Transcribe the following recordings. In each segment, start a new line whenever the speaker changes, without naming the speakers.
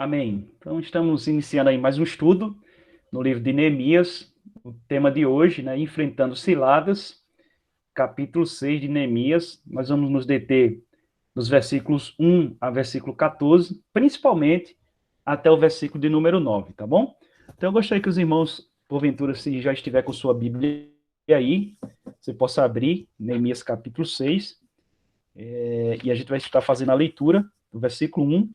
Amém. Então, estamos iniciando aí mais um estudo no livro de Neemias. O tema de hoje, né, enfrentando ciladas, capítulo 6 de Neemias. Nós vamos nos deter dos versículos 1 a versículo 14, principalmente até o versículo de número 9, tá bom? Então, eu gostaria que os irmãos, porventura, se já estiver com sua Bíblia aí, você possa abrir Neemias capítulo 6, e a gente vai estar fazendo a leitura do versículo 1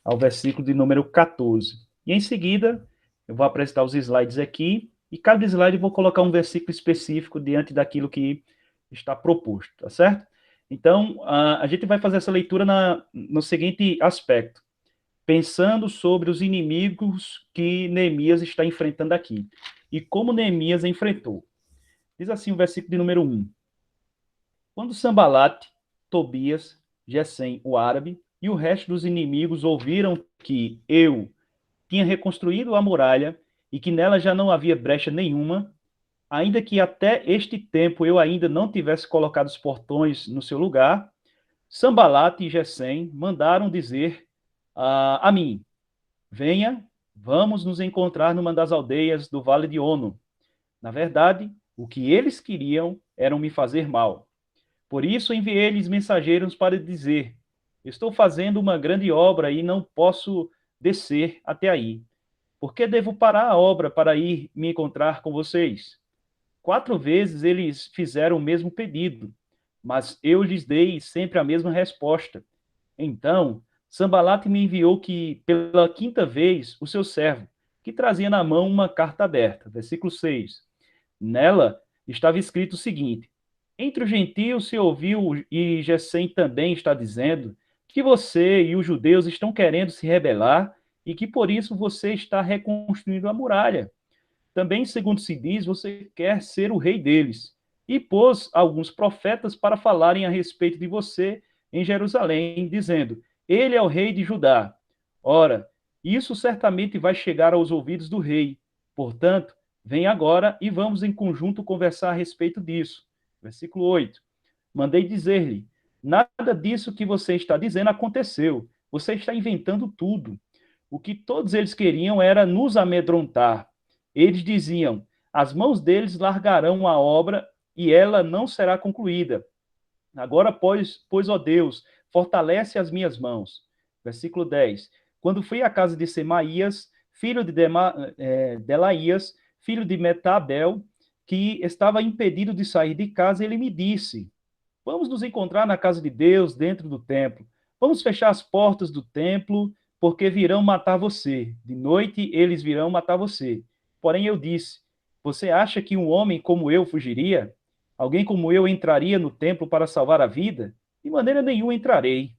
ao versículo de número 14. E em seguida, eu vou apresentar os slides aqui, e cada slide eu vou colocar um versículo específico diante daquilo que está proposto, tá certo? Então, a gente vai fazer essa leitura no seguinte aspecto, pensando sobre os inimigos que Neemias está enfrentando aqui, e como Neemias enfrentou. Diz assim o versículo de número 1. Quando Sambalate, Tobias, Gesem, o árabe, e o resto dos inimigos ouviram que eu tinha reconstruído a muralha e que nela já não havia brecha nenhuma, ainda que até este tempo eu ainda não tivesse colocado os portões no seu lugar, Sambalate e Gesem mandaram dizer a mim: venha, vamos nos encontrar numa das aldeias do Vale de Ono. Na verdade, o que eles queriam era me fazer mal. Por isso enviei-lhes mensageiros para dizer: estou fazendo uma grande obra e não posso descer até aí. Por que devo parar a obra para ir me encontrar com vocês? 4 vezes eles fizeram o mesmo pedido, mas eu lhes dei sempre a mesma resposta. Então, Sambalat me enviou que, pela 5ª vez, o seu servo, que trazia na mão uma carta aberta. Versículo 6. Nela estava escrito o seguinte: entre os gentios se ouviu, e Gesem também está dizendo, que você e os judeus estão querendo se rebelar e que por isso você está reconstruindo a muralha. Também, segundo se diz, você quer ser o rei deles. E pôs alguns profetas para falarem a respeito de você em Jerusalém, dizendo: ele é o rei de Judá. Ora, isso certamente vai chegar aos ouvidos do rei. Portanto, vem agora e vamos em conjunto conversar a respeito disso. Versículo 8. Mandei dizer-lhe: nada disso que você está dizendo aconteceu. Você está inventando tudo. O que todos eles queriam era nos amedrontar. Eles diziam: as mãos deles largarão a obra e ela não será concluída. Agora, pois, ó Deus, fortalece as minhas mãos. Versículo 10. Quando fui à casa de Semaías, filho de Delaías, filho de Metabel, que estava impedido de sair de casa, ele me disse: vamos nos encontrar na casa de Deus, dentro do templo. Vamos fechar as portas do templo, porque virão matar você. De noite eles virão matar você. Porém eu disse: você acha que um homem como eu fugiria? Alguém como eu entraria no templo para salvar a vida? De maneira nenhuma entrarei.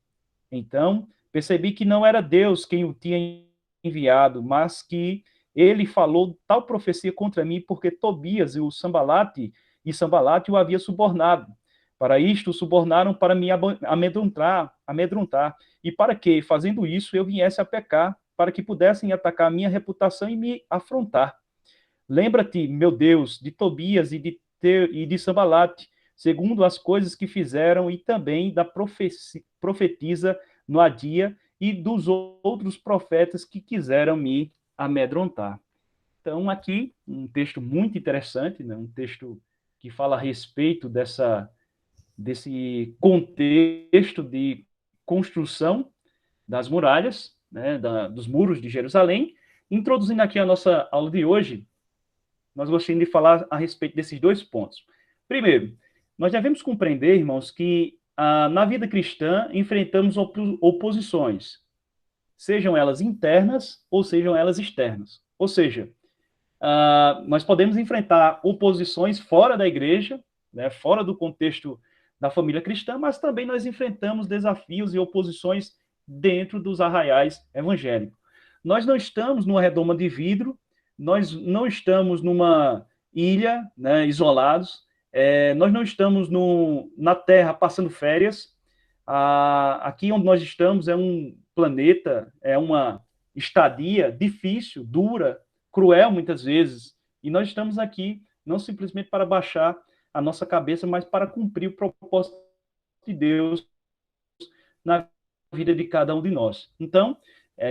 Então percebi que não era Deus quem o tinha enviado, mas que ele falou tal profecia contra mim porque Tobias e Sambalate o havia subornado. Para isto, subornaram para me amedrontar, e para que, fazendo isso, eu viesse a pecar, para que pudessem atacar a minha reputação e me afrontar. Lembra-te, meu Deus, de Tobias e de Sambalate, segundo as coisas que fizeram, e também da profetisa Noadia e dos outros profetas que quiseram me amedrontar. Então, aqui, um texto muito interessante, né? Um texto que fala a respeito desse contexto de construção das muralhas, né? Dos muros de Jerusalém. Introduzindo aqui a nossa aula de hoje, nós gostaríamos de falar a respeito desses 2 pontos. Primeiro, nós devemos compreender, irmãos, que na vida cristã enfrentamos oposições, sejam elas internas ou sejam elas externas. Ou seja, nós podemos enfrentar oposições fora da igreja, né, fora do contexto da família cristã, mas também nós enfrentamos desafios e oposições dentro dos arraiais evangélicos. Nós não estamos numa redoma de vidro, nós não estamos numa ilha, né, isolados, nós não estamos na Terra passando férias. Aqui onde nós estamos é um planeta, é uma estadia difícil, dura, cruel muitas vezes, e nós estamos aqui não simplesmente para baixar a nossa cabeça, mas para cumprir o propósito de Deus na vida de cada um de nós. Então,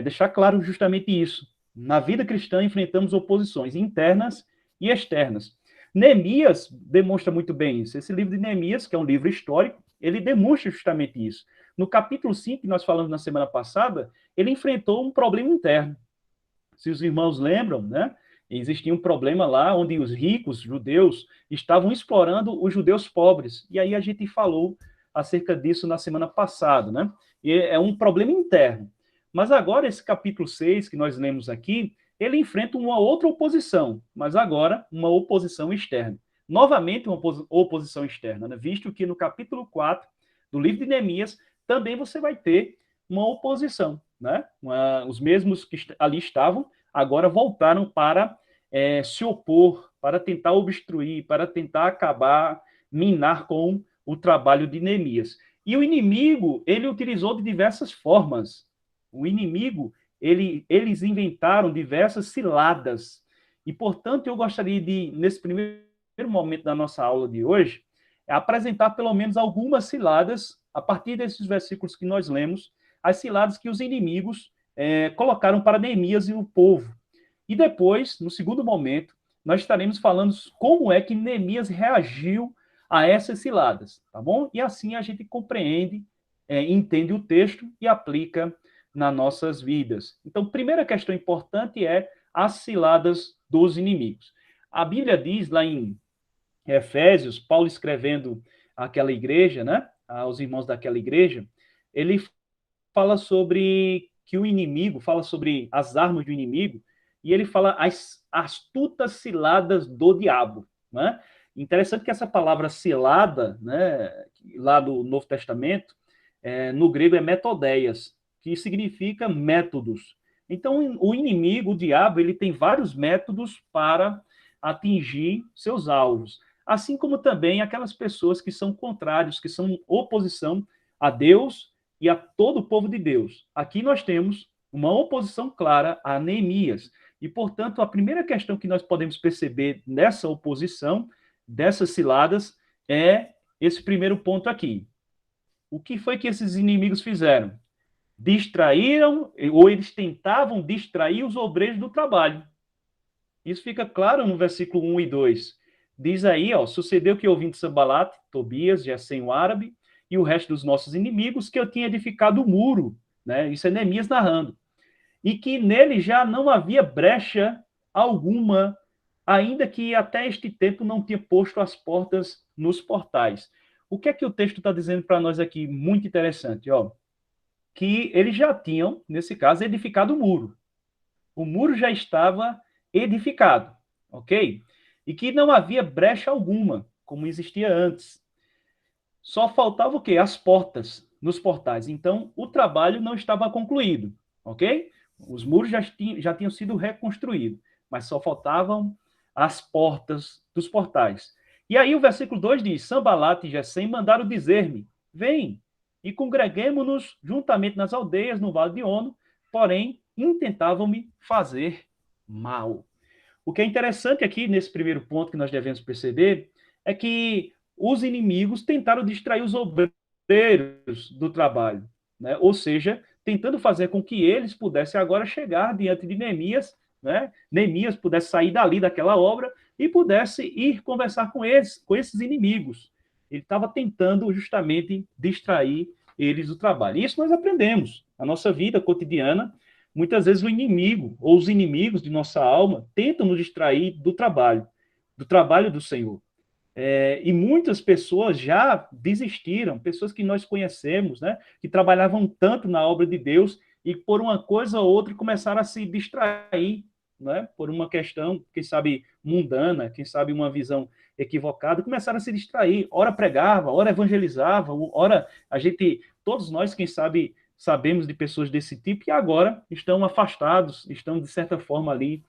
deixar claro justamente isso. Na vida cristã, enfrentamos oposições internas e externas. Neemias demonstra muito bem isso. Esse livro de Neemias, que é um livro histórico, ele demonstra justamente isso. No capítulo 5, que nós falamos na semana passada, ele enfrentou um problema interno. Se os irmãos lembram, né? Existia um problema lá onde os ricos judeus estavam explorando os judeus pobres. E aí a gente falou acerca disso na semana passada, né? E é um problema interno. Mas agora, esse capítulo 6 que nós lemos aqui, ele enfrenta uma outra oposição, mas agora uma oposição externa. Novamente, uma oposição externa, né? Visto que no capítulo 4 do livro de Neemias também você vai ter uma oposição, né? Os mesmos que ali estavam agora voltaram para se opor, para tentar obstruir, para tentar acabar, minar com o trabalho de Neemias. E o inimigo, ele utilizou de diversas formas. O inimigo, eles inventaram diversas ciladas. E, portanto, eu gostaria de, nesse primeiro momento da nossa aula de hoje, apresentar pelo menos algumas ciladas, a partir desses versículos que nós lemos, as ciladas que os inimigos colocaram para Neemias e o povo. E depois, no segundo momento, nós estaremos falando como é que Neemias reagiu a essas ciladas, tá bom? E assim a gente compreende, entende o texto e aplica nas nossas vidas. Então, primeira questão importante é as ciladas dos inimigos. A Bíblia diz lá em Efésios, Paulo escrevendo àquela igreja, né, aos irmãos daquela igreja, ele fala sobre que o inimigo, fala sobre as armas do inimigo, e ele fala as astutas ciladas do diabo, né? Interessante que essa palavra cilada, né, lá do Novo Testamento, no grego é metodeias, que significa métodos. Então, o inimigo, o diabo, ele tem vários métodos para atingir seus alvos. Assim como também aquelas pessoas que são contrários, que são oposição a Deus e a todo o povo de Deus. Aqui nós temos uma oposição clara a Neemias. E, portanto, a primeira questão que nós podemos perceber nessa oposição, dessas ciladas, é esse primeiro ponto aqui. O que foi que esses inimigos fizeram? Distraíram, ou eles tentavam distrair os obreiros do trabalho. Isso fica claro no versículo 1 e 2. Diz aí, ó, sucedeu que ouvindo Sanbalate, Tobias, Gesem o árabe, e o resto dos nossos inimigos, que eu tinha edificado o muro, né? Isso é Neemias narrando. E que nele já não havia brecha alguma, ainda que até este tempo não tinha posto as portas nos portais. O que é que o texto está dizendo para nós aqui? Muito interessante, ó. Que eles já tinham, nesse caso, edificado o muro. O muro já estava edificado, ok? E que não havia brecha alguma, como existia antes. Só faltava o quê? As portas nos portais. Então, o trabalho não estava concluído, ok? Os muros já tinham sido reconstruídos, mas só faltavam as portas dos portais. E aí o versículo 2 diz, Sanbalate e Gesem mandaram dizer-me, vem e congreguemo-nos juntamente nas aldeias no vale de Ono, porém intentavam-me fazer mal. O que é interessante aqui, nesse primeiro ponto que nós devemos perceber, é que os inimigos tentaram distrair os obreiros do trabalho, né? Ou seja, tentando fazer com que eles pudessem agora chegar diante de Neemias, né? Neemias pudesse sair dali daquela obra e pudesse ir conversar com esses inimigos. Ele estava tentando justamente distrair eles do trabalho. E isso nós aprendemos. A nossa vida cotidiana, muitas vezes o inimigo ou os inimigos de nossa alma tentam nos distrair do trabalho do Senhor. E muitas pessoas já desistiram, pessoas que nós conhecemos, né, que trabalhavam tanto na obra de Deus e por uma coisa ou outra começaram a se distrair, né, por uma questão, quem sabe, mundana, quem sabe uma visão equivocada, começaram a se distrair. Ora pregava, ora evangelizava, ora a gente, todos nós, quem sabe, sabemos de pessoas desse tipo e agora estão afastados, estão, de certa forma, ali,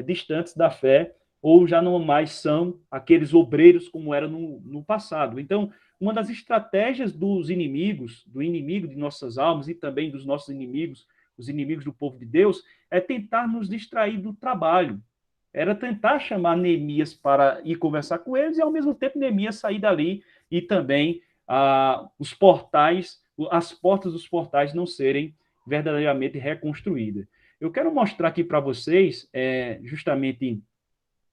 distantes da fé, ou já não mais são aqueles obreiros como era no passado. Então, uma das estratégias dos inimigos, do inimigo de nossas almas e também dos nossos inimigos, os inimigos do povo de Deus, é tentar nos distrair do trabalho. Era tentar chamar Neemias para ir conversar com eles e, ao mesmo tempo, Neemias sair dali e também os portais, as portas dos portais não serem verdadeiramente reconstruída. Eu quero mostrar aqui para vocês justamente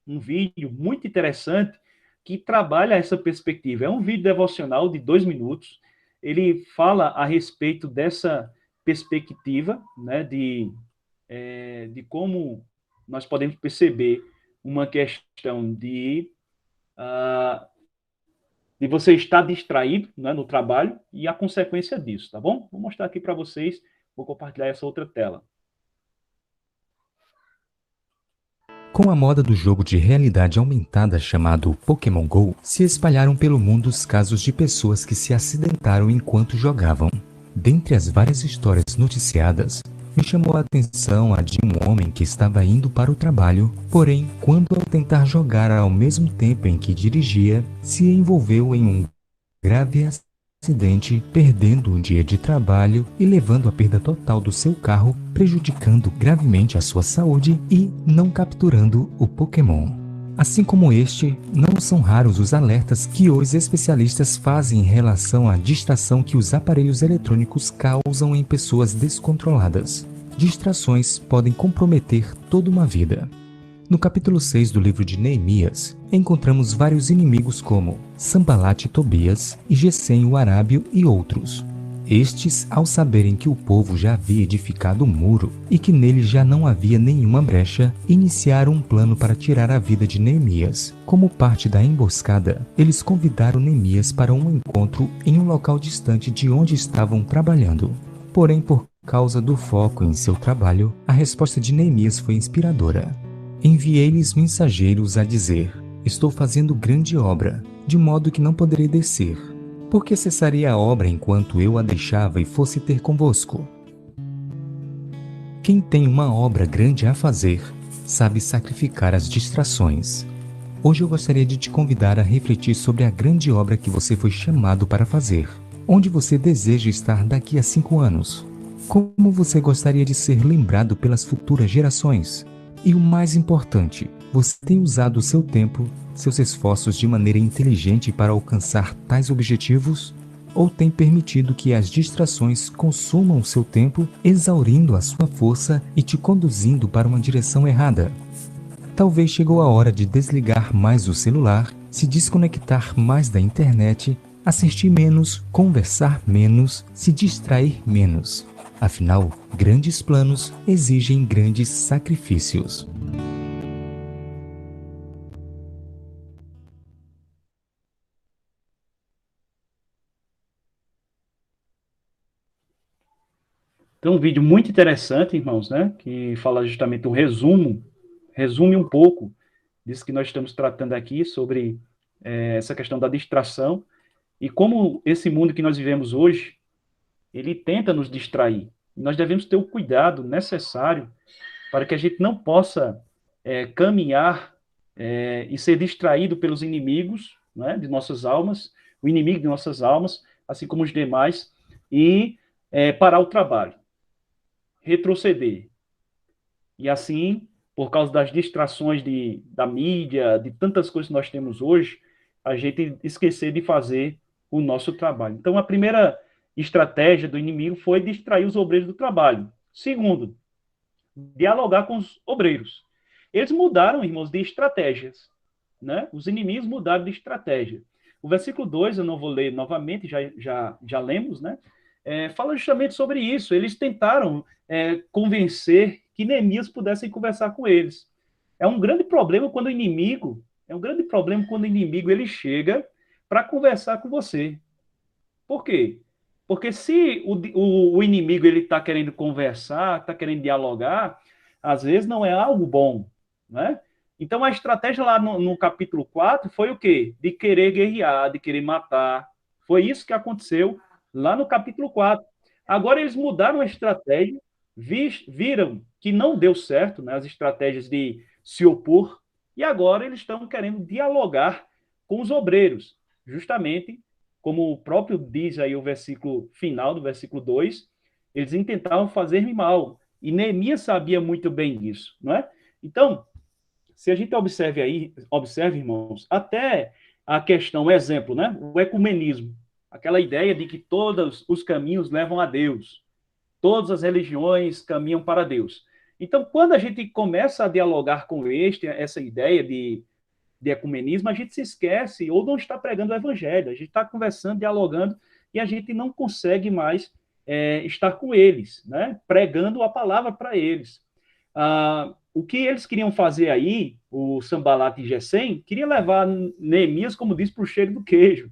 um vídeo muito interessante que trabalha essa perspectiva. É um vídeo devocional de 2 minutos. Ele fala a respeito dessa perspectiva, né, de como nós podemos perceber uma questão de você estar distraído, né, no trabalho e a consequência disso, tá bom? Vou mostrar aqui para vocês, vou compartilhar essa outra tela.
Com a moda do jogo de realidade aumentada chamado Pokémon Go, se espalharam pelo mundo os casos de pessoas que se acidentaram enquanto jogavam. Dentre as várias histórias noticiadas, me chamou a atenção a de um homem que estava indo para o trabalho, porém, quando ao tentar jogar ao mesmo tempo em que dirigia, se envolveu em um grave acidente, perdendo um dia de trabalho e levando à perda total do seu carro, prejudicando gravemente a sua saúde e não capturando o Pokémon. Assim como este, não são raros os alertas que os especialistas fazem em relação à distração que os aparelhos eletrônicos causam em pessoas descontroladas. Distrações podem comprometer toda uma vida. No capítulo 6 do livro de Neemias, encontramos vários inimigos como Sanbalat e Tobias, e Gesem o Arábio e outros. Estes, ao saberem que o povo já havia edificado um muro e que nele já não havia nenhuma brecha, iniciaram um plano para tirar a vida de Neemias. Como parte da emboscada, eles convidaram Neemias para um encontro em um local distante de onde estavam trabalhando. Porém, por causa do foco em seu trabalho, a resposta de Neemias foi inspiradora. Enviei-lhes mensageiros a dizer: estou fazendo grande obra, de modo que não poderei descer. Por que cessaria a obra enquanto eu a deixava e fosse ter convosco? Quem tem uma obra grande a fazer, sabe sacrificar as distrações. Hoje eu gostaria de te convidar a refletir sobre a grande obra que você foi chamado para fazer. Onde você deseja estar daqui a 5 anos? Como você gostaria de ser lembrado pelas futuras gerações? E o mais importante, você tem usado o seu tempo, seus esforços de maneira inteligente para alcançar tais objetivos? Ou tem permitido que as distrações consumam o seu tempo, exaurindo a sua força e te conduzindo para uma direção errada? Talvez chegou a hora de desligar mais o celular, se desconectar mais da internet, assistir menos, conversar menos, se distrair menos. Afinal, grandes planos exigem grandes sacrifícios.
Tem um vídeo muito interessante, irmãos, né, que fala justamente um resume um pouco disso que nós estamos tratando aqui sobre essa questão da distração e como esse mundo que nós vivemos hoje, ele tenta nos distrair. Nós devemos ter o cuidado necessário para que a gente não possa caminhar e ser distraído pelos inimigos, né, de nossas almas, o inimigo de nossas almas, assim como os demais, e parar o trabalho, retroceder. E assim, por causa das distrações da mídia, de tantas coisas que nós temos hoje, a gente esquecer de fazer o nosso trabalho. Então, a primeira estratégia do inimigo foi distrair os obreiros do trabalho. Segundo, dialogar com os obreiros. Eles mudaram, irmãos, de estratégias. Né? Os inimigos mudaram de estratégia. O versículo 2, eu não vou ler novamente, já lemos, né? Fala justamente sobre isso. Eles tentaram convencer que Neemias pudessem conversar com eles. É um grande problema quando o inimigo ele chega para conversar com você. Por quê? Porque se o inimigo ele está querendo conversar, está querendo dialogar, às vezes não é algo bom, né? Então a estratégia lá no capítulo 4 foi o quê? De querer guerrear, de querer matar. Foi isso que aconteceu lá no capítulo 4. Agora eles mudaram a estratégia, viram que não deu certo, né, as estratégias de se opor, e agora eles estão querendo dialogar com os obreiros, justamente como o próprio diz aí o versículo final do versículo 2, eles intentavam fazer-me mal. E Neemias sabia muito bem disso, não é? Então, se a gente observe, irmãos, até a questão, exemplo, né? O ecumenismo, aquela ideia de que todos os caminhos levam a Deus. todas as religiões caminham para Deus. Então, quando a gente começa a dialogar com essa ideia de ecumenismo, a gente se esquece ou não está pregando o evangelho, a gente está conversando, dialogando, e a gente não consegue mais estar com eles, né? Pregando a palavra para eles. O que eles queriam fazer aí, o Sanbalat e Gesem, queria levar Neemias, como diz, para o cheiro do queijo.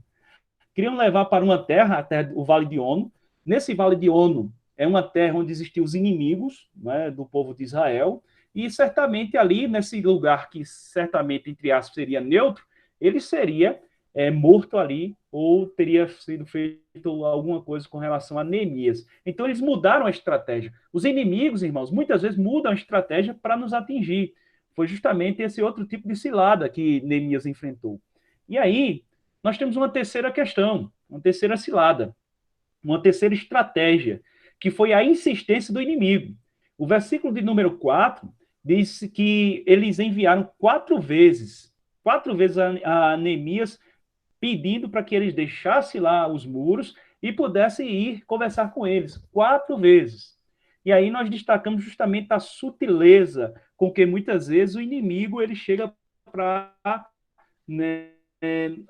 Queriam levar para uma terra, até o Vale de Ono. Nesse Vale de Ono é uma terra onde existiam os inimigos, né, do povo de Israel, e certamente ali, nesse lugar que certamente, entre aspas, seria neutro, ele seria morto ali, ou teria sido feito alguma coisa com relação a Neemias. Então, eles mudaram a estratégia. Os inimigos, irmãos, muitas vezes mudam a estratégia para nos atingir. Foi justamente esse outro tipo de cilada que Neemias enfrentou. E aí, nós temos uma terceira questão, uma terceira cilada, uma terceira estratégia, que foi a insistência do inimigo. O versículo de número 4 diz que eles enviaram quatro vezes a Neemias, pedindo para que eles deixassem lá os muros e pudessem ir conversar com eles. Quatro vezes. E aí nós destacamos justamente a sutileza com que muitas vezes o inimigo ele chega para, né,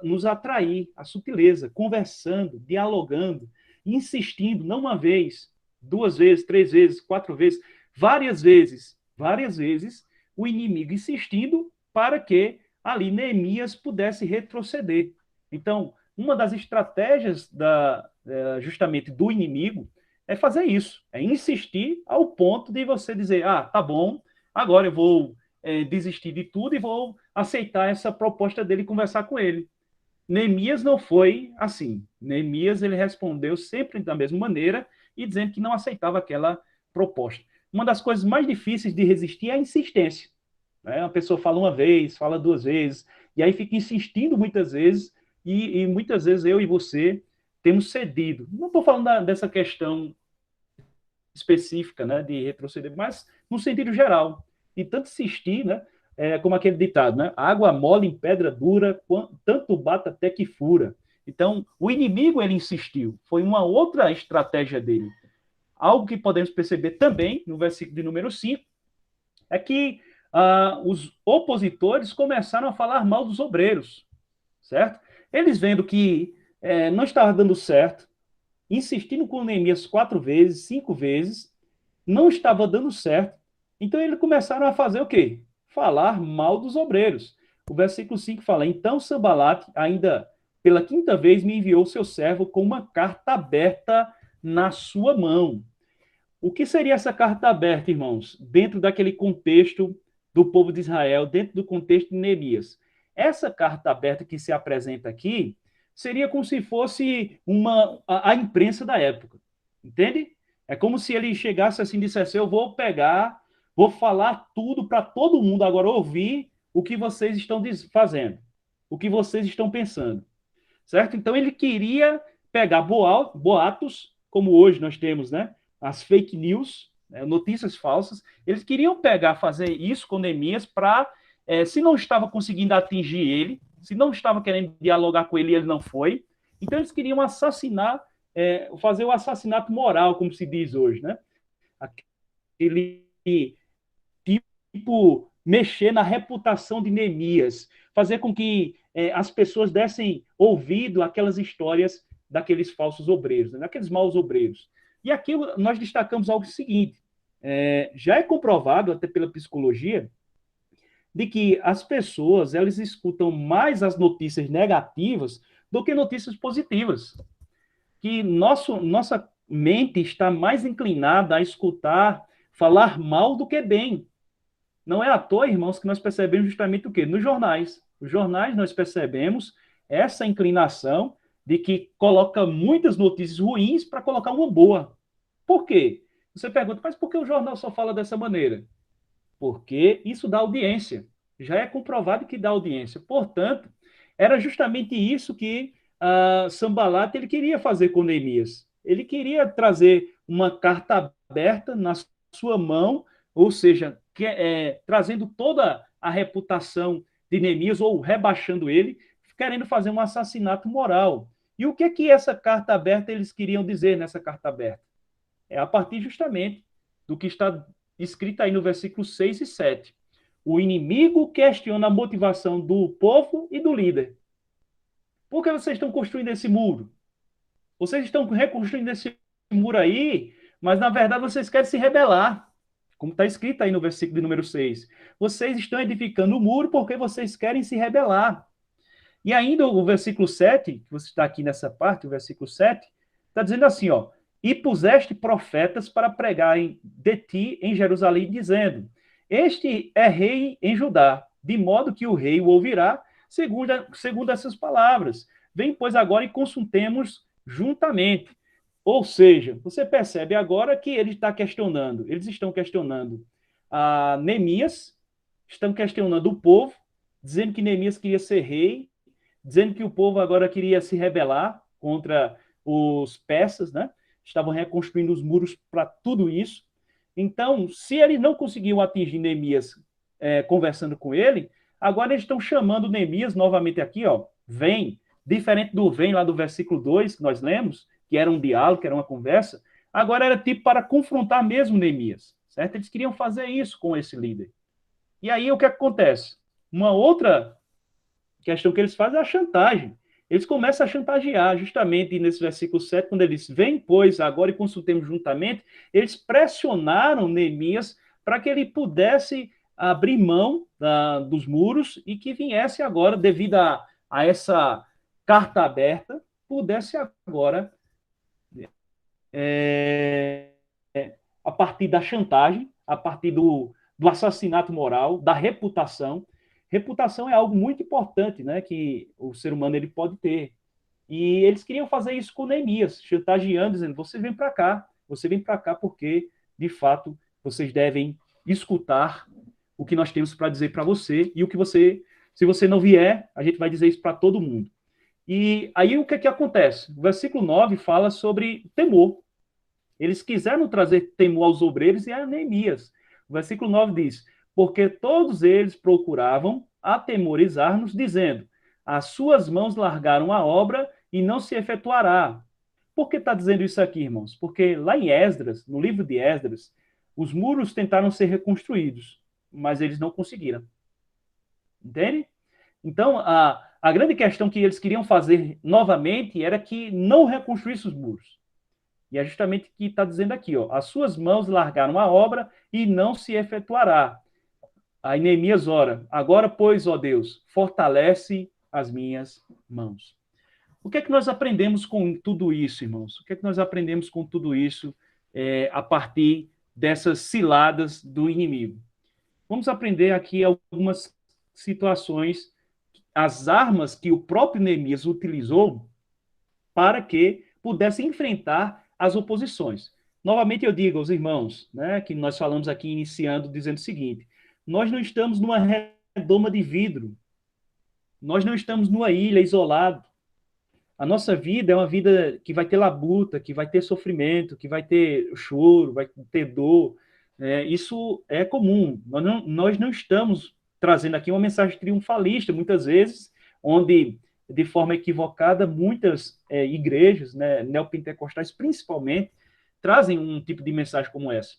nos atrair, a sutileza, conversando, dialogando, insistindo, não uma vez, duas vezes, três vezes, quatro vezes, várias vezes, o inimigo insistindo para que ali Neemias pudesse retroceder. Então, uma das estratégias justamente do inimigo é fazer isso, é insistir ao ponto de você dizer, tá bom, agora eu vou desistir de tudo e vou aceitar essa proposta dele e conversar com ele. Neemias não foi assim. Neemias ele respondeu sempre da mesma maneira e dizendo que não aceitava aquela proposta. Uma das coisas mais difíceis de resistir é a insistência. Né? A pessoa fala uma vez, fala duas vezes, e aí fica insistindo muitas vezes, e muitas vezes eu e você temos cedido. Não estou falando dessa questão específica, né, de retroceder, mas no sentido geral. E tanto insistir, né, como aquele ditado, né, água mole em pedra dura, tanto bata até que fura. Então, o inimigo, ele insistiu. Foi uma outra estratégia dele. Algo que podemos perceber também, no versículo de número 5, é que os opositores começaram a falar mal dos obreiros, certo? Eles vendo que não estava dando certo, insistindo com Neemias 4 vezes, 5 vezes, não estava dando certo. Então, eles começaram a fazer o quê? Falar mal dos obreiros. O versículo 5 fala, então Sanbalat, ainda pela quinta vez, me enviou seu servo com uma carta aberta na sua mão. O que seria essa carta aberta, irmãos? Dentro daquele contexto do povo de Israel, dentro do contexto de Neemias. Essa carta aberta que se apresenta aqui seria como se fosse a imprensa da época. Entende? É como se ele chegasse assim e dissesse, eu vou pegar, vou falar tudo para todo mundo agora ouvir o que vocês estão fazendo, o que vocês estão pensando. Certo? Então ele queria pegar boatos, como hoje nós temos, né? As fake news, né, notícias falsas, eles queriam fazer isso com Neemias para, se não estava conseguindo atingir ele, se não estava querendo dialogar com ele e ele não foi, então eles queriam assassinar, fazer o assassinato moral, como se diz hoje, né? Aquele tipo, mexer na reputação de Neemias, fazer com que as pessoas dessem ouvido àquelas histórias daqueles falsos obreiros, né? Daqueles maus obreiros. E aqui nós destacamos algo seguinte, já é comprovado, até pela psicologia, de que as pessoas, elas escutam mais as notícias negativas do que notícias positivas. Que nossa mente está mais inclinada a escutar, falar mal do que bem. Não é à toa, irmãos, que nós percebemos justamente o quê? Nos jornais. Os jornais nós percebemos essa inclinação de que coloca muitas notícias ruins para colocar uma boa. Por quê? Você pergunta, mas por que o jornal só fala dessa maneira? Porque isso dá audiência. Já é comprovado que dá audiência. Portanto, era justamente isso que Sanbalat ele queria fazer com Neemias. Ele queria trazer uma carta aberta na sua mão, ou seja, trazendo toda a reputação de Neemias, ou rebaixando ele, querendo fazer um assassinato moral. E o que essa carta aberta eles queriam dizer nessa carta aberta? É a partir justamente do que está escrito aí no versículo 6 e 7. O inimigo questiona a motivação do povo e do líder. Por que vocês estão construindo esse muro? Vocês estão reconstruindo esse muro aí, mas na verdade vocês querem se rebelar, como está escrito aí no versículo de número 6. Vocês estão edificando o muro porque vocês querem se rebelar. E ainda o versículo 7, que você está aqui nessa parte, o versículo 7, está dizendo assim, ó, e puseste profetas para pregarem de ti em Jerusalém, dizendo, este é rei em Judá, de modo que o rei o ouvirá, segundo essas palavras. Vem, pois, agora e consultemos juntamente. Ou seja, você percebe agora que ele está questionando, eles estão questionando a Neemias, estão questionando o povo, dizendo que Neemias queria ser rei, dizendo que o povo agora queria se rebelar contra os persas, né? Estavam reconstruindo os muros para tudo isso. Então, se eles não conseguiam atingir Neemias conversando com ele, agora eles estão chamando Neemias novamente aqui, ó, vem, diferente do vem lá do versículo 2 que nós lemos, que era um diálogo, que era uma conversa, agora era tipo para confrontar mesmo Neemias, certo? Eles queriam fazer isso com esse líder. E aí o que acontece? Uma outra questão que eles fazem é a chantagem. Eles começam a chantagear, justamente nesse versículo 7, quando eles vêm, pois, agora e consultemos juntamente, eles pressionaram Neemias para que ele pudesse abrir mão dos muros e que viesse agora, devido a essa carta aberta, pudesse agora, a partir da chantagem, a partir do assassinato moral, da reputação. Reputação é algo muito importante, né, que o ser humano ele pode ter. E eles queriam fazer isso com Neemias, chantageando, dizendo: você vem para cá porque, de fato, vocês devem escutar o que nós temos para dizer para você e o que você, se você não vier, a gente vai dizer isso para todo mundo. E aí o que é que acontece? O versículo 9 fala sobre temor. Eles quiseram trazer temor aos obreiros e a Neemias. O versículo 9 diz: porque todos eles procuravam atemorizar-nos, dizendo: as suas mãos largaram a obra e não se efetuará. Por que está dizendo isso aqui, irmãos? Porque lá em Esdras, no livro de Esdras, os muros tentaram ser reconstruídos, mas eles não conseguiram. Entende? Então, a grande questão que eles queriam fazer novamente era que não reconstruísse os muros. E é justamente o que está dizendo aqui, ó. As suas mãos largaram a obra e não se efetuará. Aí Neemias ora, agora, pois, ó Deus, fortalece as minhas mãos. O que é que nós aprendemos com tudo isso, irmãos? O que é que nós aprendemos com tudo isso a partir dessas ciladas do inimigo? Vamos aprender aqui algumas situações, as armas que o próprio Neemias utilizou para que pudesse enfrentar as oposições. Novamente eu digo aos irmãos, né, que nós falamos aqui iniciando dizendo o seguinte: nós não estamos numa redoma de vidro, nós não estamos numa ilha isolado. A nossa vida é uma vida que vai ter labuta, que vai ter sofrimento, que vai ter choro, vai ter dor. Isso é comum. Nós não estamos trazendo aqui uma mensagem triunfalista, muitas vezes, onde, de forma equivocada, muitas igrejas, né, neopentecostais principalmente, trazem um tipo de mensagem como essa.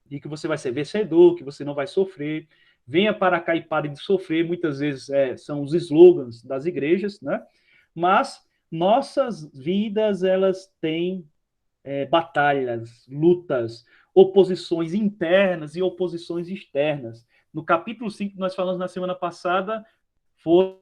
De que você vai ser vencedor, que você não vai sofrer. Venha para cá e pare de sofrer. Muitas vezes são os slogans das igrejas, né? Mas nossas vidas, elas têm batalhas, lutas, oposições internas e oposições externas. No capítulo 5 que nós falamos na semana passada, foi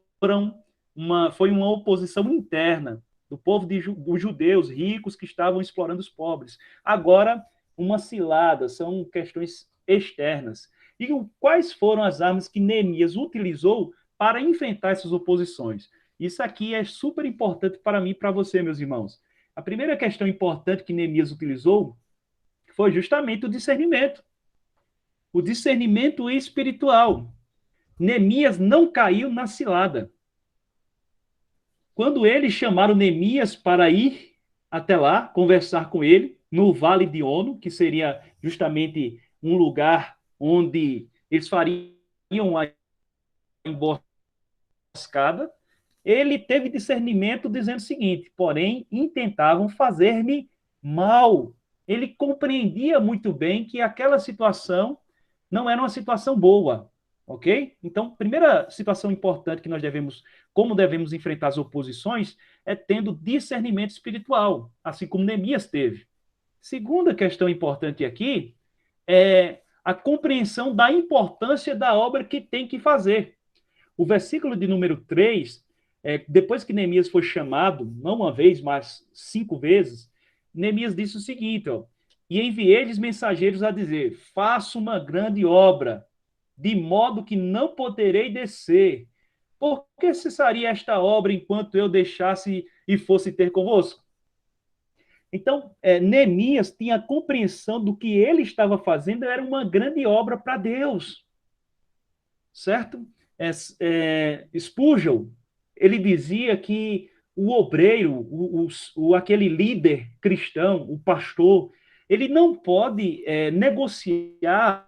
uma oposição interna do povo dos judeus ricos que estavam explorando os pobres. Agora, uma cilada, são questões externas. E quais foram as armas que Neemias utilizou para enfrentar essas oposições? Isso aqui é super importante para mim e para você, meus irmãos. A primeira questão importante que Neemias utilizou foi justamente o discernimento. O discernimento espiritual. Neemias não caiu na cilada. Quando eles chamaram Neemias para ir até lá, conversar com ele, no Vale de Ono, que seria justamente um lugar onde eles fariam a emboscada, ele teve discernimento dizendo o seguinte: porém, intentavam fazer-me mal. ele compreendia muito bem que aquela situação não era uma situação boa, ok? Então, primeira situação importante que nós devemos, como devemos enfrentar as oposições, é tendo discernimento espiritual, assim como Neemias teve. Segunda questão importante aqui é a compreensão da importância da obra que tem que fazer. O versículo de número 3, depois que Neemias foi chamado, não uma vez, mas 5 vezes, Neemias disse o seguinte, ó, e enviei-lhes mensageiros a dizer, faço uma grande obra, de modo que não poderei descer. Por que cessaria esta obra enquanto eu deixasse e fosse ter convosco? Então, Neemias tinha a compreensão do que ele estava fazendo era uma grande obra para Deus, certo? Spurgeon, ele dizia que o obreiro, aquele líder cristão, o pastor, ele não pode negociar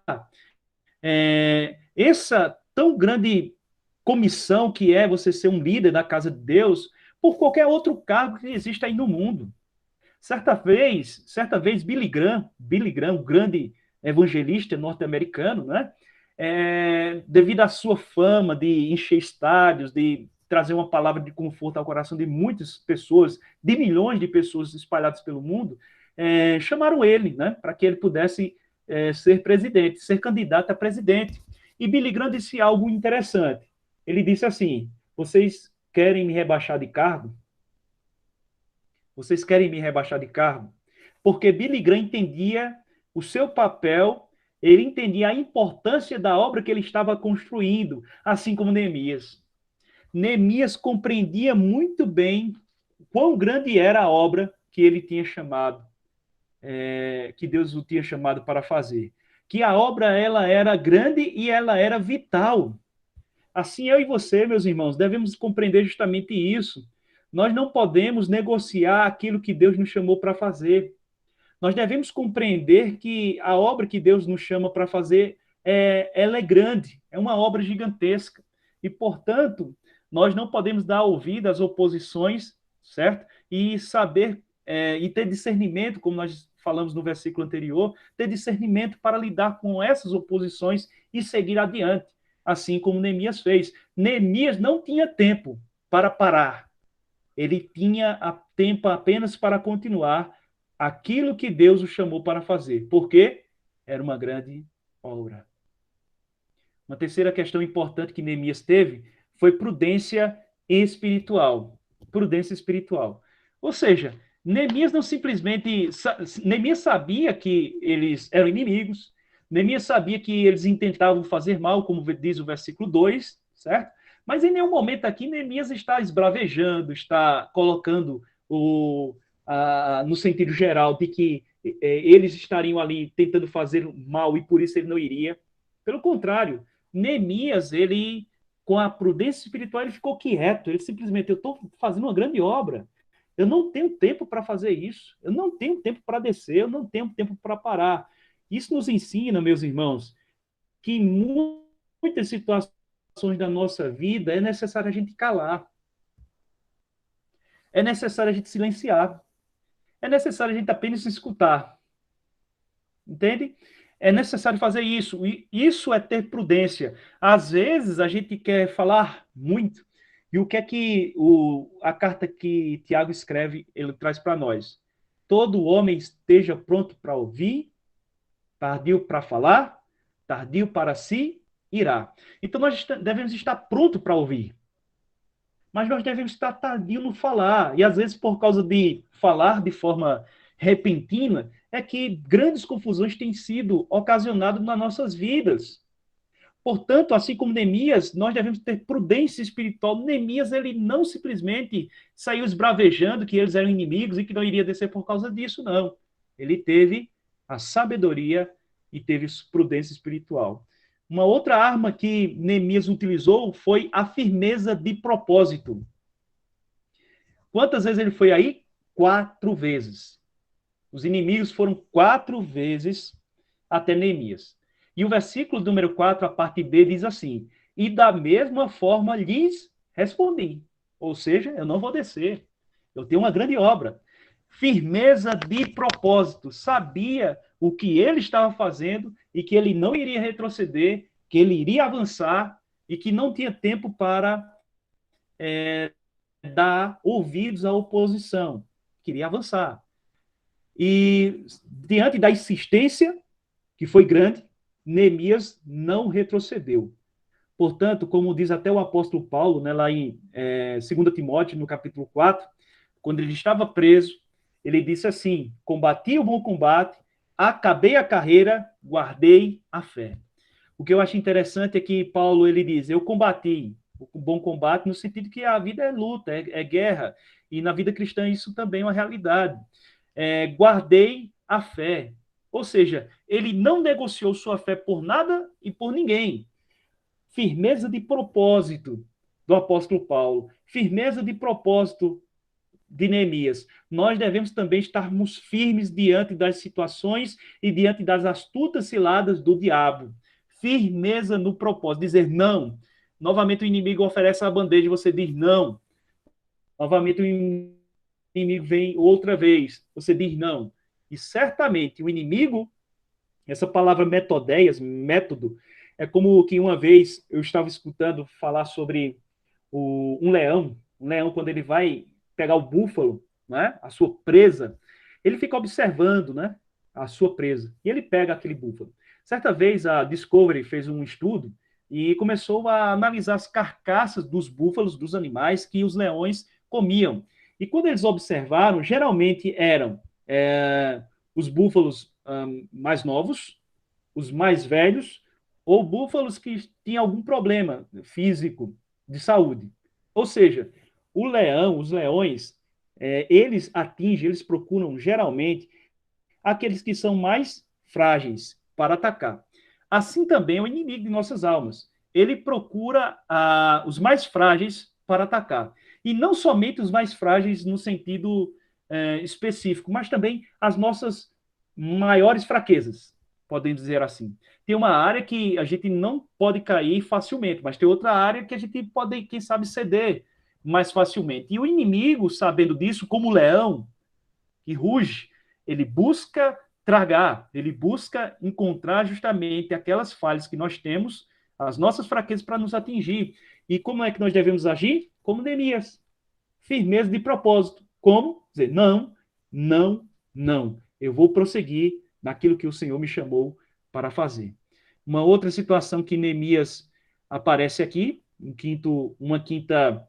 essa tão grande comissão que é você ser um líder da casa de Deus por qualquer outro cargo que exista aí no mundo. Certa vez Billy Graham, o grande evangelista norte-americano, né? Devido à sua fama de encher estádios, de trazer uma palavra de conforto ao coração de muitas pessoas, de milhões de pessoas espalhadas pelo mundo, chamaram ele, né, para que ele pudesse ser presidente, ser candidato a presidente. E Billy Graham disse algo interessante. Ele disse assim: vocês querem me rebaixar de cargo? Vocês querem me rebaixar de cargo? Porque Billy Graham entendia o seu papel, ele entendia a importância da obra que ele estava construindo, assim como Neemias. Neemias compreendia muito bem quão grande era a obra que ele tinha chamado, que Deus o tinha chamado para fazer. Que a obra ela era grande e ela era vital. Assim, eu e você, meus irmãos, devemos compreender justamente isso. Nós não podemos negociar aquilo que Deus nos chamou para fazer. Nós devemos compreender que a obra que Deus nos chama para fazer, ela é grande, é uma obra gigantesca. E, portanto, nós não podemos dar ouvido às oposições, certo? E saber, e ter discernimento, como nós falamos no versículo anterior, ter discernimento para lidar com essas oposições e seguir adiante, assim como Neemias fez. Neemias não tinha tempo para parar, ele tinha tempo apenas para continuar aquilo que Deus o chamou para fazer, porque era uma grande obra. Uma terceira questão importante que Neemias teve foi prudência espiritual. Prudência espiritual. Ou seja, Neemias não simplesmente... Neemias sabia que eles eram inimigos, Neemias sabia que eles intentavam fazer mal, como diz o versículo 2, certo? Mas em nenhum momento aqui Neemias está esbravejando, está colocando no sentido geral de que eles estariam ali tentando fazer mal e por isso ele não iria. Pelo contrário, Neemias, ele, com a prudência espiritual, ele ficou quieto. Ele simplesmente, eu estou fazendo uma grande obra. Eu não tenho tempo para fazer isso. Eu não tenho tempo para descer. Eu não tenho tempo para parar. Isso nos ensina, meus irmãos, que em muitas situações da nossa vida é necessário a gente calar. É necessário a gente silenciar. É necessário a gente apenas escutar. Entende? É necessário fazer isso. E isso é ter prudência. Às vezes a gente quer falar muito. E o que é que a carta que Tiago escreve, ele traz para nós? Todo homem esteja pronto para ouvir, tardio para falar, tardio para se irá. Então nós devemos estar pronto para ouvir. Mas nós devemos estar tardio no falar. E às vezes, por causa de falar de forma repentina, é que grandes confusões têm sido ocasionadas nas nossas vidas. Portanto, assim como Neemias, nós devemos ter prudência espiritual. Neemias, ele não simplesmente saiu esbravejando que eles eram inimigos e que não iria descer por causa disso, não. Ele teve a sabedoria e teve prudência espiritual. Uma outra arma que Neemias utilizou foi a firmeza de propósito. Quantas vezes ele foi aí? 4 vezes. Os inimigos foram 4 vezes até Neemias. E o versículo número 4, a parte B, diz assim: e da mesma forma lhes respondi. Ou seja, eu não vou descer. Eu tenho uma grande obra. firmeza de propósito, sabia o que ele estava fazendo e que ele não iria retroceder, que ele iria avançar e que não tinha tempo para dar ouvidos à oposição, queria avançar. E diante da insistência, que foi grande, Neemias não retrocedeu. Portanto, como diz até o apóstolo Paulo, né, lá em 2 Timóteo, no capítulo 4, quando ele estava preso, ele disse assim: combati o bom combate, acabei a carreira, guardei a fé. O que eu acho interessante é que Paulo ele diz: eu combati o bom combate no sentido que a vida é luta, é guerra, e na vida cristã isso também é uma realidade. Guardei a fé, ou seja, ele não negociou sua fé por nada e por ninguém. Firmeza de propósito do apóstolo Paulo, firmeza de propósito de Neemias. Nós devemos também estarmos firmes diante das situações e diante das astutas ciladas do diabo. Firmeza no propósito, dizer não. Novamente o inimigo oferece a bandeja e você diz não. Novamente o inimigo vem outra vez, você diz não. E certamente o inimigo, essa palavra metodeias, método, é como que uma vez eu estava escutando falar sobre um leão. Um leão, quando ele vai pegar o búfalo, né, a sua presa, ele fica observando, né, a sua presa. E ele pega aquele búfalo. Certa vez a Discovery fez um estudo e começou a analisar as carcaças dos búfalos, dos animais que os leões comiam. E quando eles observaram, geralmente eram os búfalos mais novos, os mais velhos, ou búfalos que tinham algum problema físico, de saúde. Ou seja, o leão, os leões, eles atingem, eles procuram geralmente aqueles que são mais frágeis para atacar. Assim também é o inimigo de nossas almas. Ele procura os mais frágeis para atacar. E não somente os mais frágeis no sentido específico, mas também as nossas maiores fraquezas, podem dizer assim. Tem uma área que a gente não pode cair facilmente, mas tem outra área que a gente pode, quem sabe, ceder mais facilmente. E o inimigo, sabendo disso, como o leão que ruge, ele busca tragar, ele busca encontrar justamente aquelas falhas que nós temos, as nossas fraquezas para nos atingir. E como é que nós devemos agir? Como Neemias. Firmeza de propósito. Como? Dizer, não, não, não. Eu vou prosseguir naquilo que o Senhor me chamou para fazer. Uma outra situação que Neemias aparece aqui, uma quinta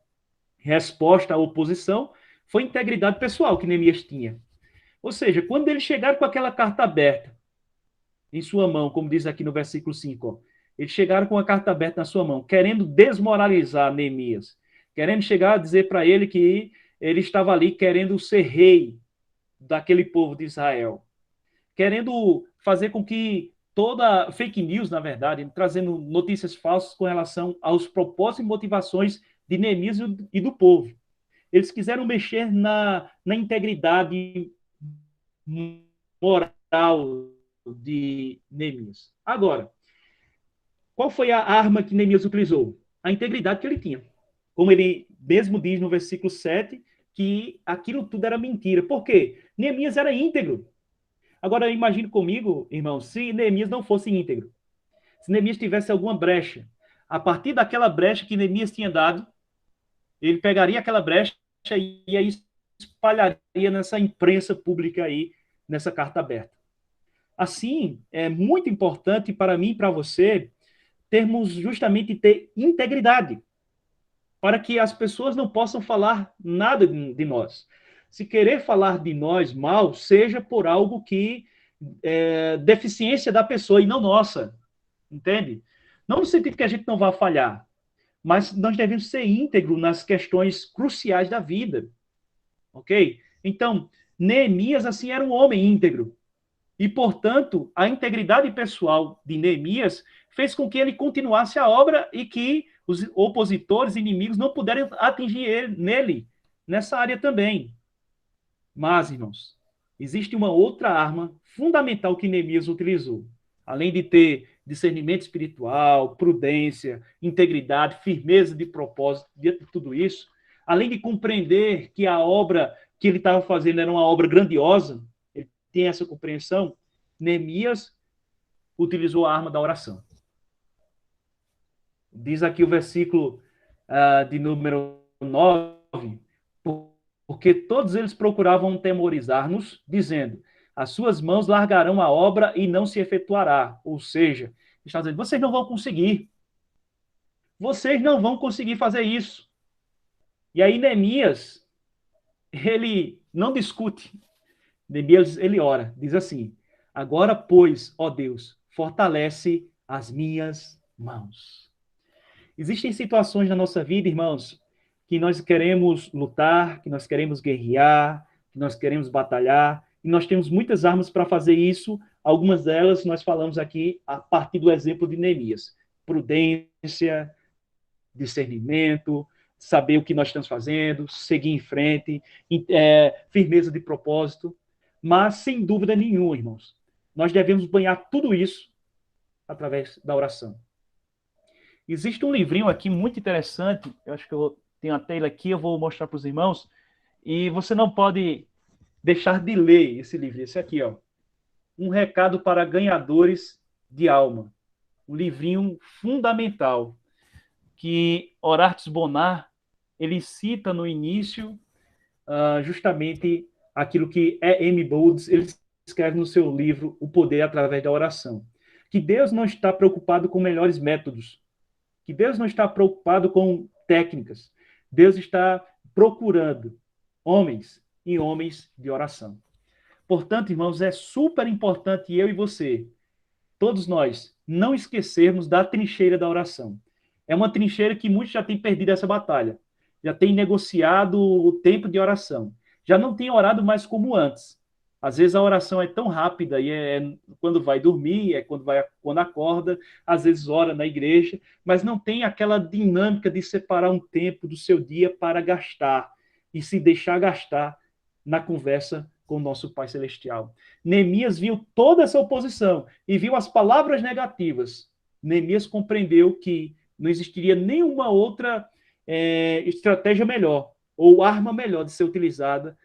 resposta à oposição, foi a integridade pessoal que Neemias tinha. Ou seja, quando eles chegaram com aquela carta aberta em sua mão, como diz aqui no versículo 5, ó, eles chegaram com a carta aberta na sua mão, querendo desmoralizar Neemias, querendo chegar a dizer para ele que ele estava ali querendo ser rei daquele povo de Israel, querendo fazer com que toda fake news, na verdade, trazendo notícias falsas com relação aos propósitos e motivações de Neemias e do povo. Eles quiseram mexer na integridade moral de Neemias. Agora, qual foi a arma que Neemias utilizou? A integridade que ele tinha. Como ele mesmo diz no versículo 7, que aquilo tudo era mentira. Por quê? Neemias era íntegro. Agora, imagine comigo, irmão, se Neemias não fosse íntegro. Se Neemias tivesse alguma brecha. A partir daquela brecha que Neemias tinha dado, ele pegaria aquela brecha e aí espalharia nessa imprensa pública aí, nessa carta aberta. Assim, é muito importante para mim e para você termos justamente ter integridade, para que as pessoas não possam falar nada de nós. Se querer falar de nós mal, seja por algo que deficiência da pessoa e não nossa, entende? Não no sentido que a gente não vá falhar, mas nós devemos ser íntegros nas questões cruciais da vida, ok? Então, Neemias, assim, era um homem íntegro. E, portanto, a integridade pessoal de Neemias fez com que ele continuasse a obra e que os opositores, inimigos, não puderam atingir nele, nessa área também. Mas, irmãos, existe uma outra arma fundamental que Neemias utilizou. Além de ter discernimento espiritual, prudência, integridade, firmeza de propósito, diante de tudo isso, além de compreender que a obra que ele estava fazendo era uma obra grandiosa, ele tem essa compreensão, Neemias utilizou a arma da oração. Diz aqui o versículo de número 9, porque todos eles procuravam temorizar-nos, dizendo, as suas mãos largarão a obra e não se efetuará. Ou seja, ele está dizendo, vocês não vão conseguir. Vocês não vão conseguir fazer isso. E aí Neemias, ele não discute. Neemias, ele ora, diz assim, agora, pois, ó Deus, fortalece as minhas mãos. Existem situações na nossa vida, irmãos, que nós queremos lutar, que nós queremos guerrear, que nós queremos batalhar, e nós temos muitas armas para fazer isso. Algumas delas nós falamos aqui a partir do exemplo de Neemias. Prudência, discernimento, saber o que nós estamos fazendo, seguir em frente, firmeza de propósito. Mas, sem dúvida nenhuma, irmãos, nós devemos banhar tudo isso através da oração. Existe um livrinho aqui muito interessante, eu acho que eu tenho até ele aqui, eu vou mostrar para os irmãos, e você não pode deixar de ler esse livro, esse aqui, ó. Um recado para ganhadores de alma. Um livrinho fundamental, que Horace Bonar, ele cita no início justamente aquilo que E.M. Bolds, ele escreve no seu livro O Poder através da Oração. Que Deus não está preocupado com melhores métodos, que Deus não está preocupado com técnicas. Deus está procurando homens e homens de oração. Portanto, irmãos, é super importante eu e você, todos nós, não esquecermos da trincheira da oração. É uma trincheira que muitos já têm perdido essa batalha. Já têm negociado o tempo de oração. Já não têm orado mais como antes. Às vezes a oração é tão rápida, e é quando vai dormir, quando acorda, às vezes ora na igreja, mas não tem aquela dinâmica de separar um tempo do seu dia para gastar e se deixar gastar na conversa com o nosso Pai Celestial. Neemias viu toda essa oposição e viu as palavras negativas. Neemias compreendeu que não existiria nenhuma outra estratégia melhor ou arma melhor de ser utilizada,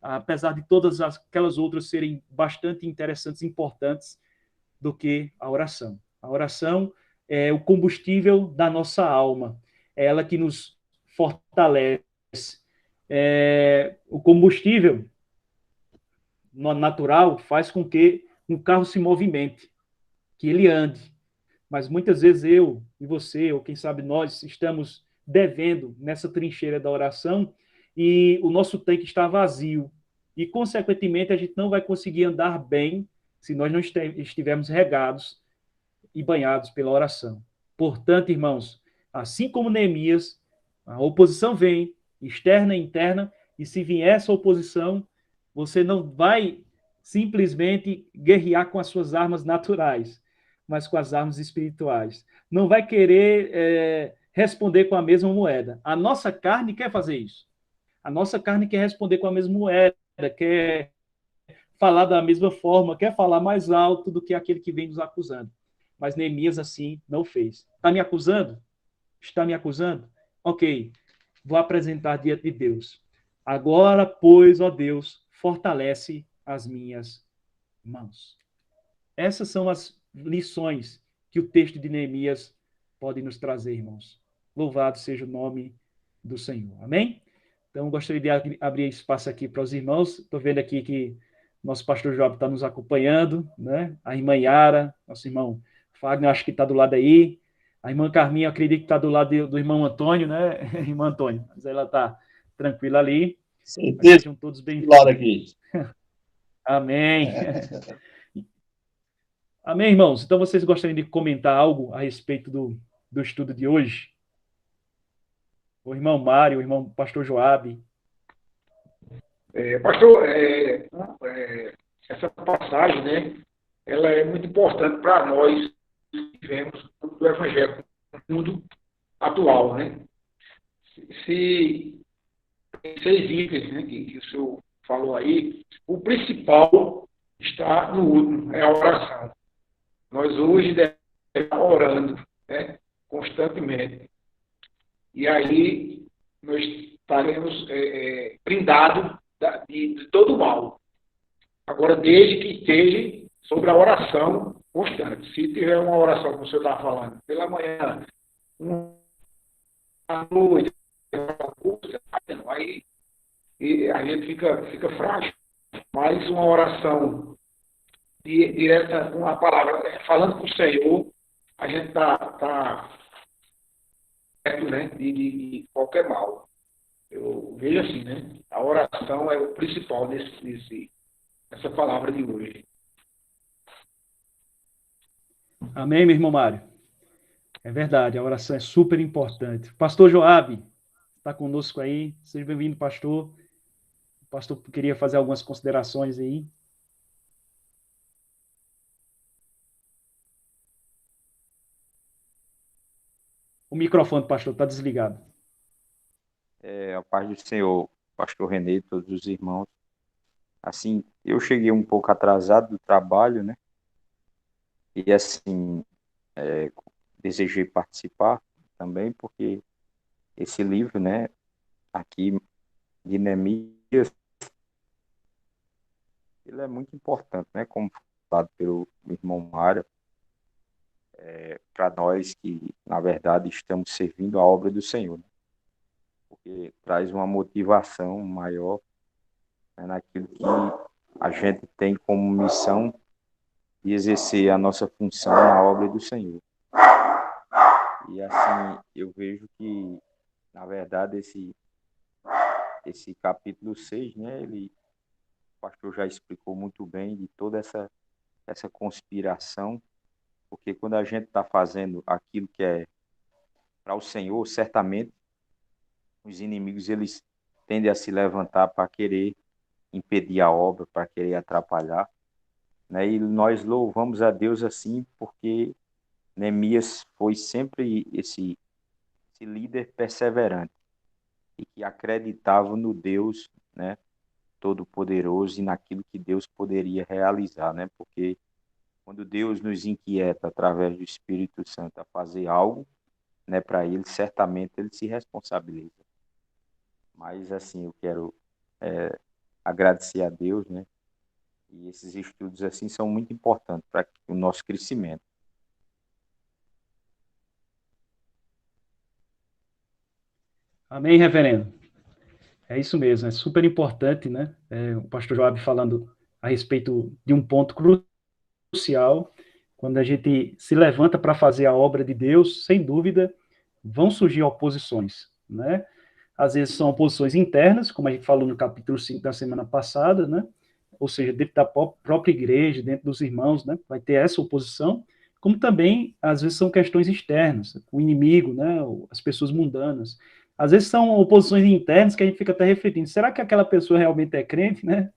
apesar de todas aquelas outras serem bastante interessantes e importantes, do que a oração. A oração é o combustível da nossa alma, é ela que nos fortalece. O combustível natural faz com que um carro se movimente, que ele ande. Mas muitas vezes eu e você, ou quem sabe nós, estamos devendo nessa trincheira da oração e o nosso tanque está vazio. E, consequentemente, a gente não vai conseguir andar bem se nós não estivermos regados e banhados pela oração. Portanto, irmãos, assim como Neemias, a oposição vem, externa e interna, e se vier essa oposição, você não vai simplesmente guerrear com as suas armas naturais, mas com as armas espirituais. Não vai querer responder com a mesma moeda. A nossa carne quer fazer isso. A nossa carne quer responder com a mesma moeda, quer falar da mesma forma, quer falar mais alto do que aquele que vem nos acusando. Mas Neemias assim não fez. Está me acusando? Está me acusando? Ok, vou apresentar diante de Deus. Agora, pois, ó Deus, fortalece as minhas mãos. Essas são as lições que o texto de Neemias pode nos trazer, irmãos. Louvado seja o nome do Senhor. Amém? Então, gostaria de abrir espaço aqui para os irmãos. Estou vendo aqui que nosso pastor Job está nos acompanhando, né? A irmã Yara, nosso irmão Fagner, acho que está do lado aí. A irmã Carminha, acredito que está do lado do irmão Antônio, né? Irmã Antônio, mas ela está tranquila ali. Sejam todos bem-vindos. Amém. Amém, irmãos? Então, vocês gostariam de comentar algo a respeito do estudo de hoje? O irmão Mário, o irmão pastor Joabe.
Pastor, essa passagem, né, ela é muito importante para nós que vivemos do Evangelho no mundo atual, né? Se 6 itens, né, que o senhor falou aí, o principal está no último, é a oração. Nós hoje devemos estar orando, né, constantemente. E aí nós estaremos brindados de todo o mal. Agora, desde que esteja sobre a oração constante. Se tiver uma oração, como o senhor estava falando, pela manhã, à noite, aí e a gente fica frágil. Mas uma oração direta, uma palavra, falando com o Senhor, a gente está perto, né, de qualquer mal. Eu vejo assim, né? A oração é o principal nessa palavra de hoje.
Amém, meu irmão Mário? É verdade, a oração é super importante. Pastor Joabe, está conosco aí. Seja bem-vindo, pastor. O pastor queria fazer algumas considerações aí. O microfone, pastor, está desligado.
A paz do Senhor, pastor Renê, todos os irmãos. Assim, eu cheguei um pouco atrasado do trabalho, né? E assim, desejei participar também, porque esse livro, né, aqui de Neemias, ele é muito importante, né? Como falado pelo irmão Mário, para nós que, na verdade, estamos servindo a obra do Senhor, né? Porque traz uma motivação maior, né, naquilo que a gente tem como missão de exercer a nossa função na obra do Senhor. E assim, eu vejo que, na verdade, esse capítulo 6, né, o pastor já explicou muito bem de toda essa conspiração, porque quando a gente está fazendo aquilo que é para o Senhor, certamente os inimigos eles tendem a se levantar para querer impedir a obra, para querer atrapalhar, né? E nós louvamos a Deus assim, porque Neemias foi sempre esse líder perseverante e que acreditava no Deus, né, Todo-Poderoso e naquilo que Deus poderia realizar, né? Porque quando Deus nos inquieta através do Espírito Santo a fazer algo, né, para Ele, certamente Ele se responsabiliza. Mas assim, eu quero agradecer a Deus, né? E esses estudos assim são muito importantes para o nosso crescimento.
Amém, reverendo? É isso mesmo, é super importante, né? O pastor Joab falando a respeito de um ponto crucial, quando a gente se levanta para fazer a obra de Deus, sem dúvida, vão surgir oposições, né? Às vezes são oposições internas, como a gente falou no capítulo 5 da semana passada, né? Ou seja, dentro da própria igreja, dentro dos irmãos, né? Vai ter essa oposição, como também, às vezes, são questões externas, o inimigo, né? As pessoas mundanas. Às vezes são oposições internas que a gente fica até refletindo, será que aquela pessoa realmente é crente, né?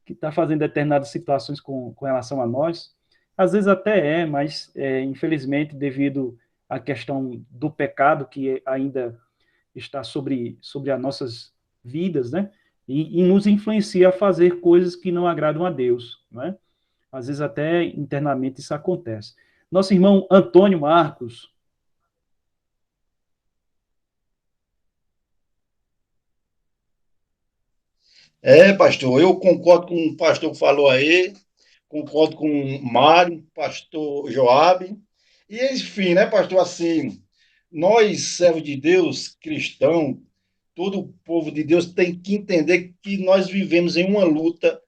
Que está fazendo determinadas situações com relação a nós? Às vezes até mas, infelizmente, devido à questão do pecado que ainda está sobre as nossas vidas, né? E nos influencia a fazer coisas que não agradam a Deus, né? Às vezes até internamente isso acontece. Nosso irmão Antônio Marcos.
Pastor, eu concordo com o pastor que falou aí, concordo com o Mário, pastor Joabe, e enfim, né, pastor, assim, nós, servos de Deus, cristãos, todo o povo de Deus tem que entender que nós vivemos em uma luta,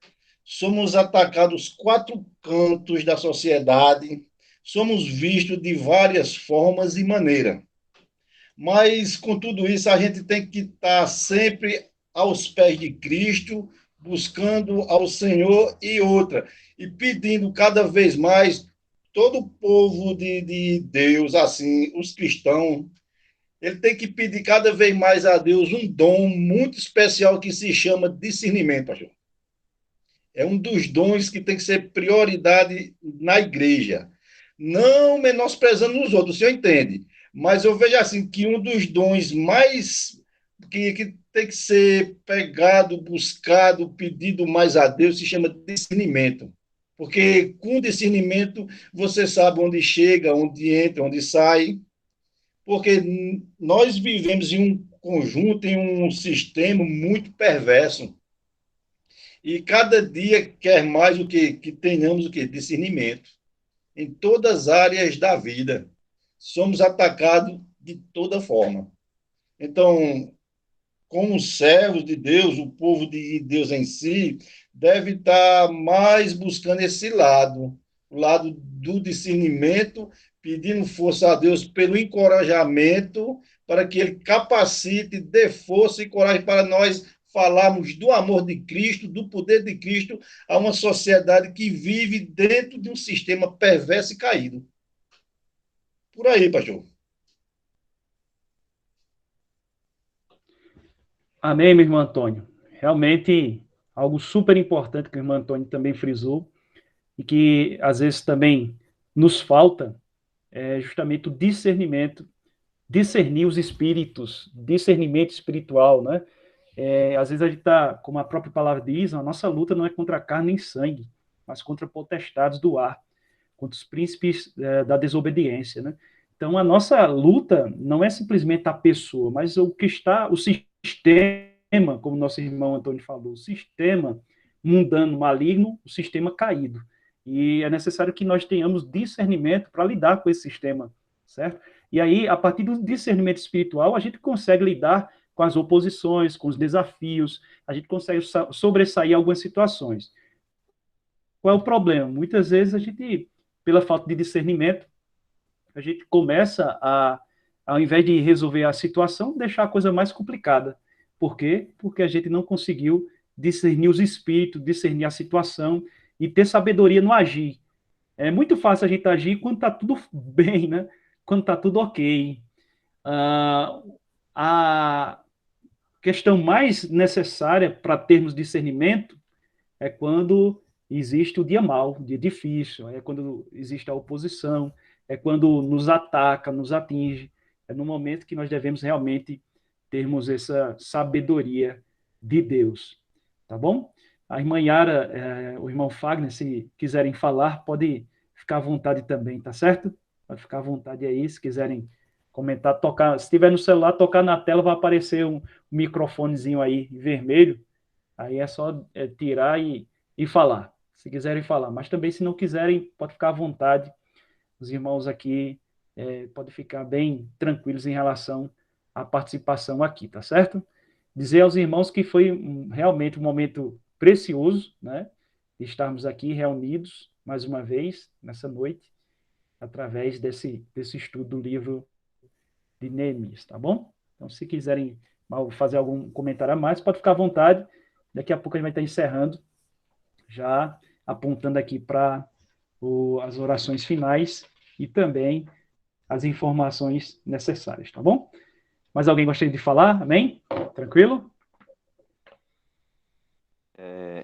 somos atacados quatro cantos da sociedade, somos vistos de várias formas e maneiras. Mas, com tudo isso, a gente tem que estar sempre aos pés de Cristo, buscando ao Senhor e outra, e pedindo cada vez mais, todo o povo de Deus, assim, os cristãos, ele tem que pedir cada vez mais a Deus um dom muito especial que se chama discernimento, pastor. É um dos dons que tem que ser prioridade na igreja. Não menosprezando os outros, o senhor entende? Mas eu vejo assim que um dos dons mais que tem que ser pegado, buscado, pedido mais a Deus se chama discernimento. Porque com discernimento você sabe onde chega, onde entra, onde sai. Porque nós vivemos em um conjunto, em um sistema muito perverso. e cada dia quer mais o que tenhamos o que? Discernimento em todas as áreas da vida. Somos atacados de toda forma. Então, como servos de Deus, o povo de Deus em si, deve estar mais buscando esse lado, o lado do discernimento, pedindo força a Deus pelo encorajamento, para que Ele capacite, dê força e coragem para nós falarmos do amor de Cristo, do poder de Cristo, a uma sociedade que vive dentro de um sistema perverso e caído. Por aí, pastor.
Amém, meu irmão Antônio. Realmente, algo super importante que o irmão Antônio também frisou, e que às vezes também nos falta, é justamente o discernimento, discernir os espíritos, discernimento espiritual, né? Às vezes a gente está, como a própria palavra diz, a nossa luta não é contra carne nem sangue, mas contra potestades do ar, contra os príncipes da desobediência, né? Então a nossa luta não é simplesmente a pessoa, mas o que está, o sistema, como nosso irmão Antônio falou, o sistema mundano maligno, o sistema caído. E é necessário que nós tenhamos discernimento para lidar com esse sistema, certo? E aí, a partir do discernimento espiritual, a gente consegue lidar com as oposições, com os desafios, a gente consegue sobressair algumas situações. Qual é o problema? Muitas vezes a gente, pela falta de discernimento, a gente começa a, ao invés de resolver a situação, deixar a coisa mais complicada. Por quê? Porque a gente não conseguiu discernir os espíritos, discernir a situação e ter sabedoria no agir. É muito fácil a gente agir quando está tudo bem, né? Quando está tudo ok. A questão mais necessária para termos discernimento é quando existe o dia mau, o dia difícil, é quando existe a oposição, é quando nos ataca, nos atinge, é no momento que nós devemos realmente termos essa sabedoria de Deus, tá bom? A irmã Yara, o irmão Fagner, se quiserem falar, pode ficar à vontade também, tá certo? Pode ficar à vontade aí, se quiserem comentar, tocar, se estiver no celular, tocar na tela, vai aparecer um microfonezinho aí vermelho, aí é só tirar e falar, se quiserem falar. Mas também, se não quiserem, pode ficar à vontade. Os irmãos aqui podem ficar bem tranquilos em relação à participação aqui, tá certo? Dizer aos irmãos que foi realmente um momento precioso, né? Estarmos aqui reunidos mais uma vez nessa noite, através desse estudo do livro de Neemias, tá bom? Então, se quiserem fazer algum comentário a mais, pode ficar à vontade. Daqui a pouco a gente vai estar encerrando, já apontando aqui para as orações finais e também as informações necessárias, tá bom? Mais alguém gostaria de falar? Amém? Tranquilo?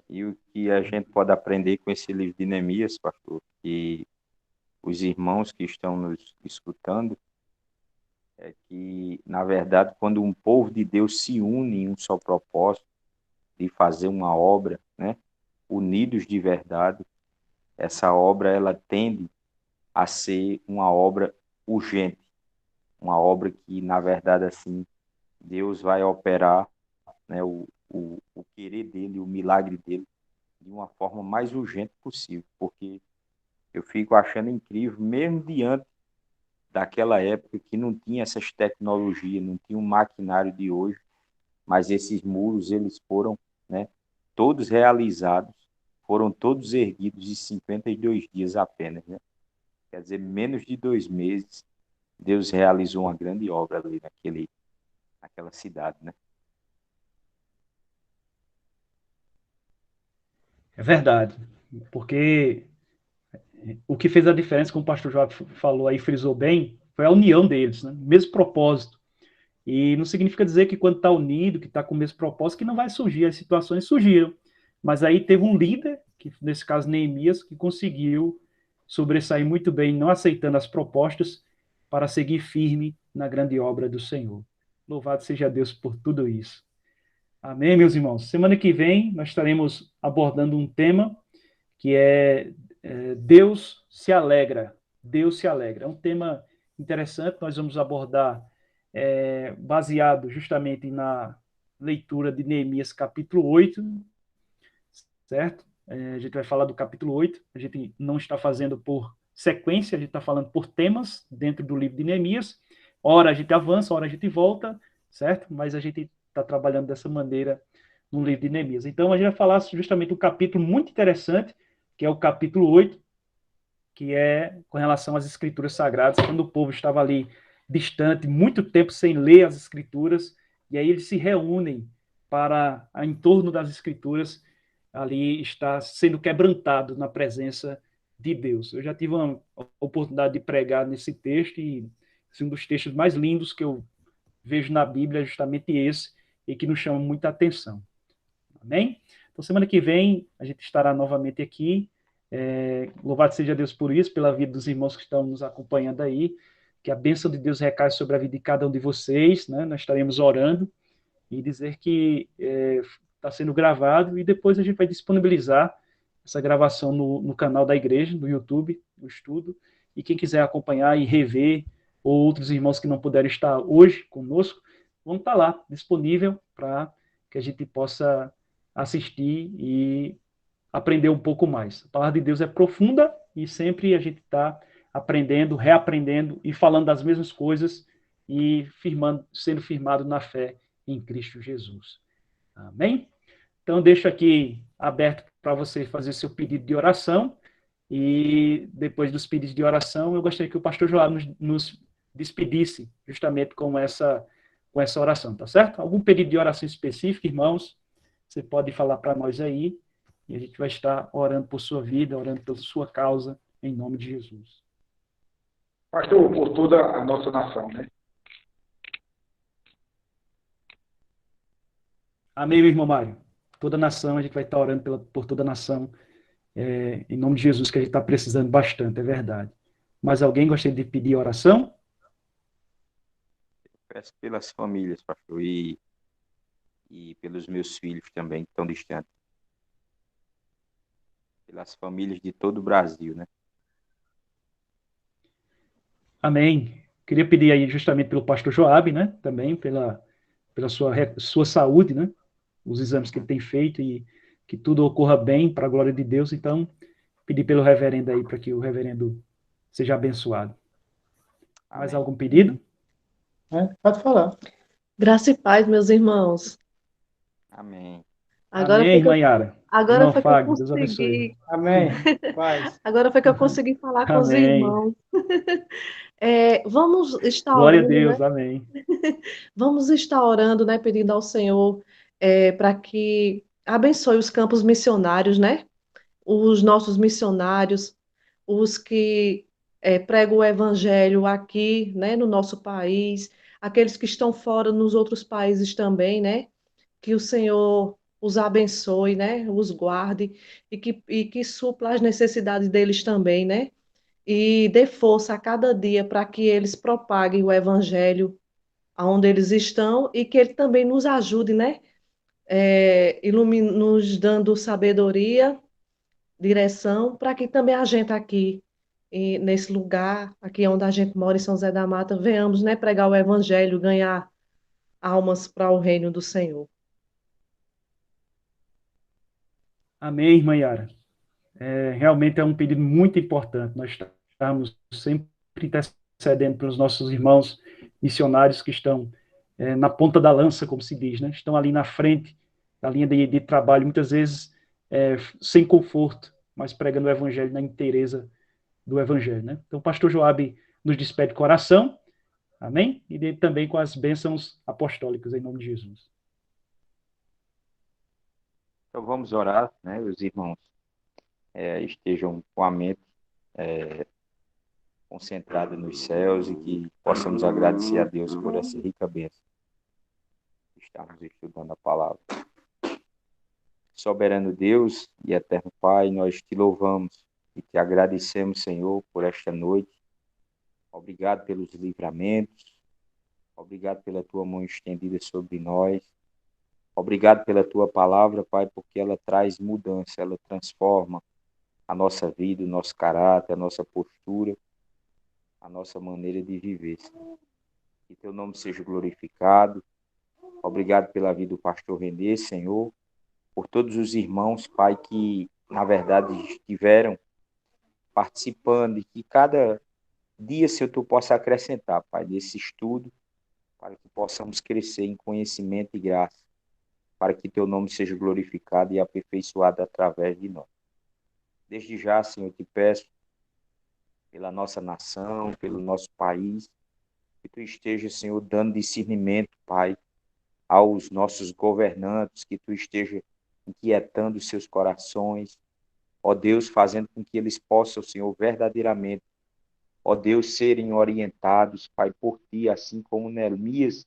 E o que a gente pode aprender com esse livro de Neemias, pastor, que os irmãos que estão nos escutando, é que, na verdade, quando um povo de Deus se une em um só propósito de fazer uma obra, né, unidos de verdade, essa obra ela tende a ser uma obra urgente, uma obra que, na verdade, assim, Deus vai operar, né, o querer dele, o milagre dele, de uma forma mais urgente possível, porque eu fico achando incrível, mesmo diante daquela época que não tinha essas tecnologias, não tinha um maquinário de hoje, mas esses muros, eles foram, né, todos realizados, foram todos erguidos em 52 dias apenas, né? Quer dizer, menos de 2 meses, Deus realizou uma grande obra ali naquela cidade, né?
É verdade, porque o que fez a diferença, como o pastor João falou aí, frisou bem, foi a união deles, né? Mesmo propósito. E não significa dizer que quando está unido, que está com o mesmo propósito, que não vai surgir, as situações surgiram. Mas aí teve um líder, que nesse caso Neemias, que conseguiu sobressair muito bem, não aceitando as propostas, para seguir firme na grande obra do Senhor. Louvado seja Deus por tudo isso. Amém, meus irmãos? Semana que vem nós estaremos abordando um tema que é Deus se alegra. Deus se alegra. É um tema interessante, nós vamos abordar baseado justamente na leitura de Neemias capítulo 8, certo? A gente vai falar do capítulo 8, a gente não está fazendo por sequência, a gente está falando por temas dentro do livro de Neemias. Ora a gente avança, ora a gente volta, certo? Mas a gente está trabalhando dessa maneira no livro de Neemias. Então a gente vai falar justamente um capítulo muito interessante, que é o capítulo 8, que é com relação às escrituras sagradas, quando o povo estava ali distante, muito tempo sem ler as escrituras, e aí eles se reúnem para, em torno das escrituras, ali está sendo quebrantado na presença de Deus. Eu já tive uma oportunidade de pregar nesse texto, e um dos textos mais lindos que eu vejo na Bíblia é justamente esse, e que nos chama muita atenção. Amém? Então, semana que vem, a gente estará novamente aqui. Louvado seja Deus por isso, pela vida dos irmãos que estão nos acompanhando aí. Que a bênção de Deus recaia sobre a vida de cada um de vocês, né? Nós estaremos orando e dizer que está sendo gravado e depois a gente vai disponibilizar essa gravação no canal da igreja, no YouTube, no estudo. E quem quiser acompanhar e rever, ou outros irmãos que não puderam estar hoje conosco, vão estar lá, disponível para que a gente possa assistir e aprender um pouco mais. A palavra de Deus é profunda e sempre a gente está aprendendo, reaprendendo e falando das mesmas coisas e sendo firmado na fé em Cristo Jesus. Amém? Então, deixo aqui aberto para você fazer seu pedido de oração e depois dos pedidos de oração, eu gostaria que o pastor João nos despedisse justamente com essa oração, tá certo? Algum pedido de oração específico, irmãos? Você pode falar para nós aí e a gente vai estar orando por sua vida, orando pela sua causa, em nome de Jesus.
Pastor, por toda a nossa nação, né?
Amém, meu irmão Mário? Toda a nação, a gente vai estar orando por toda a nação, em nome de Jesus, que a gente está precisando bastante, é verdade. Mas alguém gostaria de pedir oração?
Peço pelas famílias, pastor, e pelos meus filhos também, que estão distantes. Pelas famílias de todo o Brasil, né?
Amém. Queria pedir aí justamente pelo pastor Joabe, né? Também pela sua saúde, né? Os exames que ele tem feito e que tudo ocorra bem para a glória de Deus. Então, pedir pelo reverendo aí para que o reverendo seja abençoado. Mais
Amém.
algum pedido?
Pode falar.
Graça e paz, meus irmãos.
Amém.
Agora
Amém,
foi que eu,
Maiara.
agora
Irmão
foi que eu
Fagner, Deus abençoe.
consegui,
Amém. Paz.
agora foi que eu consegui falar com os
Amém.
irmãos. Vamos estar
Glória a
orando, né?
Deus, amém.
Vamos estar orando, né? Pedindo ao Senhor para que abençoe os campos missionários, né? Os nossos missionários, os que pregam o evangelho aqui, né? No nosso país, aqueles que estão fora nos outros países também, né? Que o Senhor os abençoe, né? Os guarde e que supla as necessidades deles também, né? E dê força a cada dia para que eles propaguem o evangelho aonde eles estão e que ele também nos ajude, né? Nos dando sabedoria, direção, para que também a gente aqui, nesse lugar, aqui onde a gente mora, em São José da Mata, venhamos, né, pregar o evangelho, ganhar almas para o reino do Senhor.
Amém, irmã Yara. Realmente é um pedido muito importante. Nós estamos sempre intercedendo pelos nossos irmãos missionários que estão na ponta da lança, como se diz, né? Estão ali na frente da linha de trabalho, muitas vezes sem conforto, mas pregando o evangelho na inteireza do evangelho, né? Então, o pastor Joabe nos despede com oração, amém? E dele também com as bênçãos apostólicas, em nome de Jesus.
Então vamos orar, né? Os irmãos estejam com a mente concentrada nos céus e que possamos agradecer a Deus por essa rica bênção. Estamos estudando a palavra. Soberano Deus e eterno Pai, nós te louvamos e te agradecemos, Senhor, por esta noite. Obrigado pelos livramentos. Obrigado pela tua mão estendida sobre nós. Obrigado pela tua palavra, Pai, porque ela traz mudança, ela transforma a nossa vida, o nosso caráter, a nossa postura, a nossa maneira de viver, Senhor. Que teu nome seja glorificado. Obrigado pela vida do pastor Renê, Senhor. por todos os irmãos, Pai, que, na verdade, estiveram participando e que cada dia, Senhor, Tu possa acrescentar, Pai, desse estudo, para que possamos crescer em conhecimento e graça, para que Teu nome seja glorificado e aperfeiçoado através de nós. Desde já, Senhor, te peço pela nossa nação, pelo nosso país, que Tu esteja, Senhor, dando discernimento, Pai, aos nossos governantes, que Tu esteja inquietando os seus corações, ó Deus, fazendo com que eles possam, Senhor, verdadeiramente, ó Deus, serem orientados, Pai, por Ti, assim como Neemias,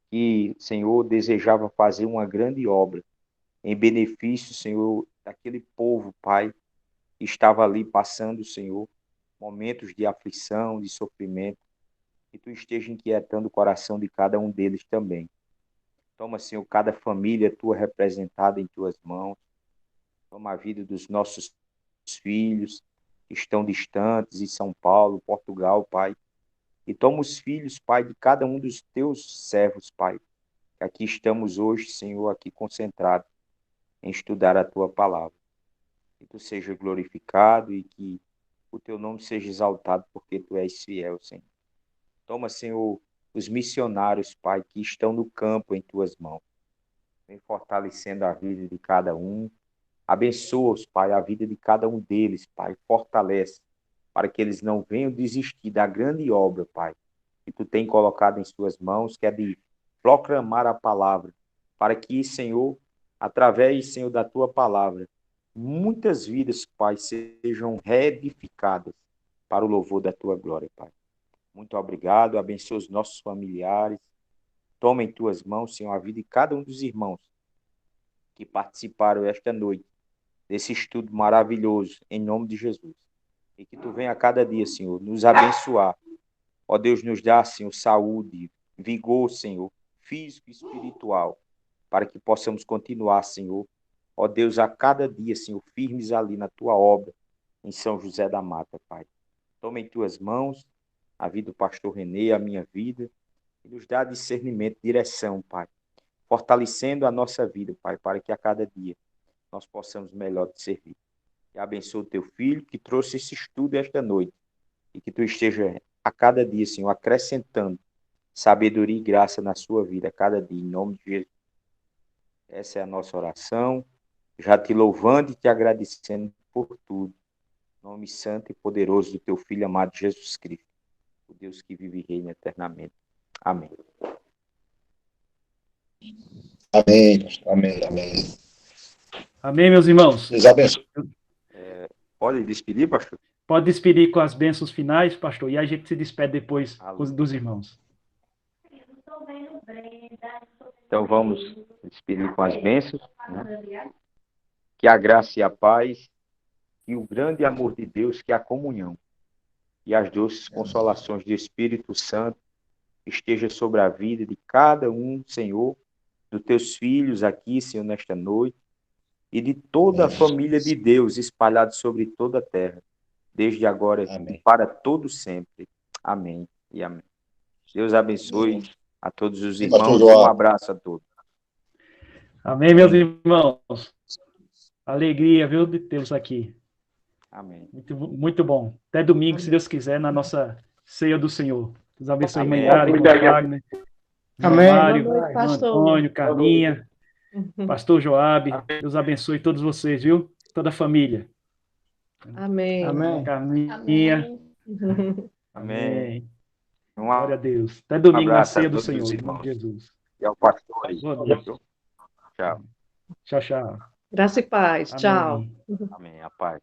que, Senhor, desejava fazer uma grande obra em benefício, Senhor, daquele povo, Pai, que estava ali passando, Senhor, momentos de aflição, de sofrimento, que Tu esteja inquietando o coração de cada um deles também. Toma, Senhor, cada família Tua representada em Tuas mãos. Toma a vida dos nossos filhos que estão distantes em São Paulo, Portugal, Pai. E toma os filhos, Pai, de cada um dos Teus servos, Pai. Que aqui estamos hoje, Senhor, aqui concentrados em estudar a Tua palavra. Que Tu seja glorificado e que o Teu nome seja exaltado, porque Tu és fiel, Senhor. Toma, Senhor, os missionários, Pai, que estão no campo em Tuas mãos. Vem fortalecendo a vida de cada um. Abençoa-os, Pai, a vida de cada um deles, Pai. Fortalece, para que eles não venham desistir da grande obra, Pai, que Tu tem colocado em suas mãos, que é de proclamar a palavra, para que, Senhor, através, Senhor, da Tua palavra, muitas vidas, Pai, sejam reedificadas para o louvor da Tua glória, Pai. Muito obrigado, abençoa os nossos familiares. Toma em Tuas mãos, Senhor, a vida de cada um dos irmãos que participaram esta noite desse estudo maravilhoso, em nome de Jesus. E que Tu venha a cada dia, Senhor, nos abençoar. Ó Deus, nos dá, Senhor, saúde, vigor, Senhor, físico e espiritual, para que possamos continuar, Senhor. Ó Deus, a cada dia, Senhor, firmes ali na Tua obra, em São José da Mata, Pai. Toma em Tuas mãos a vida do pastor Renê, a minha vida, e nos dá discernimento, direção, Pai, fortalecendo a nossa vida, Pai, para que a cada dia nós possamos melhor te servir. E abençoa o Teu filho que trouxe esse estudo esta noite, e que Tu esteja a cada dia, Senhor, acrescentando sabedoria e graça na sua vida, a cada dia, em nome de Jesus. Essa é a nossa oração, já te louvando e te agradecendo por tudo. Em nome santo e poderoso do Teu Filho amado Jesus Cristo, o Deus que vive e reina eternamente. Amém.
Amém, pastor. Amém, amém.
Amém, meus irmãos.
Deus abençoe.
Pode despedir, pastor?
Pode despedir com as bênçãos finais, pastor, e a gente se despede depois dos irmãos.
Então vamos despedir com as bênçãos, né? Que a graça e a paz e o grande amor de Deus, que é a comunhão e as doces consolações do Espírito Santo esteja sobre a vida de cada um, Senhor, dos Teus filhos aqui, Senhor, nesta noite, e de toda a família de Deus espalhada sobre toda a terra, desde agora e para todo sempre. Amém e amém. Deus abençoe a todos os irmãos. Um abraço a todos.
Amém, meus irmãos. Alegria, viu, de tê-los aqui.
Amém.
Muito, muito bom. Até domingo, se Deus quiser, na nossa ceia do Senhor. Deus abençoe,
Amém.
Maiara, Wagner,
Amém.
Mário,
Boa noite, pastor.
Antônio, Carminha, pastor Joabe. Deus abençoe todos vocês, viu? Toda a família.
Amém.
Amém.
Carminha.
Amém.
Glória a Deus. Até domingo na
abraço
ceia
a
do
todos
Senhor,
os
em nome
irmãos.
de Jesus.
E ao pastor aí.
Boa noite.
Tchau.
Tchau, tchau.
Graça e paz. Tchau.
Amém.
Amém. A paz.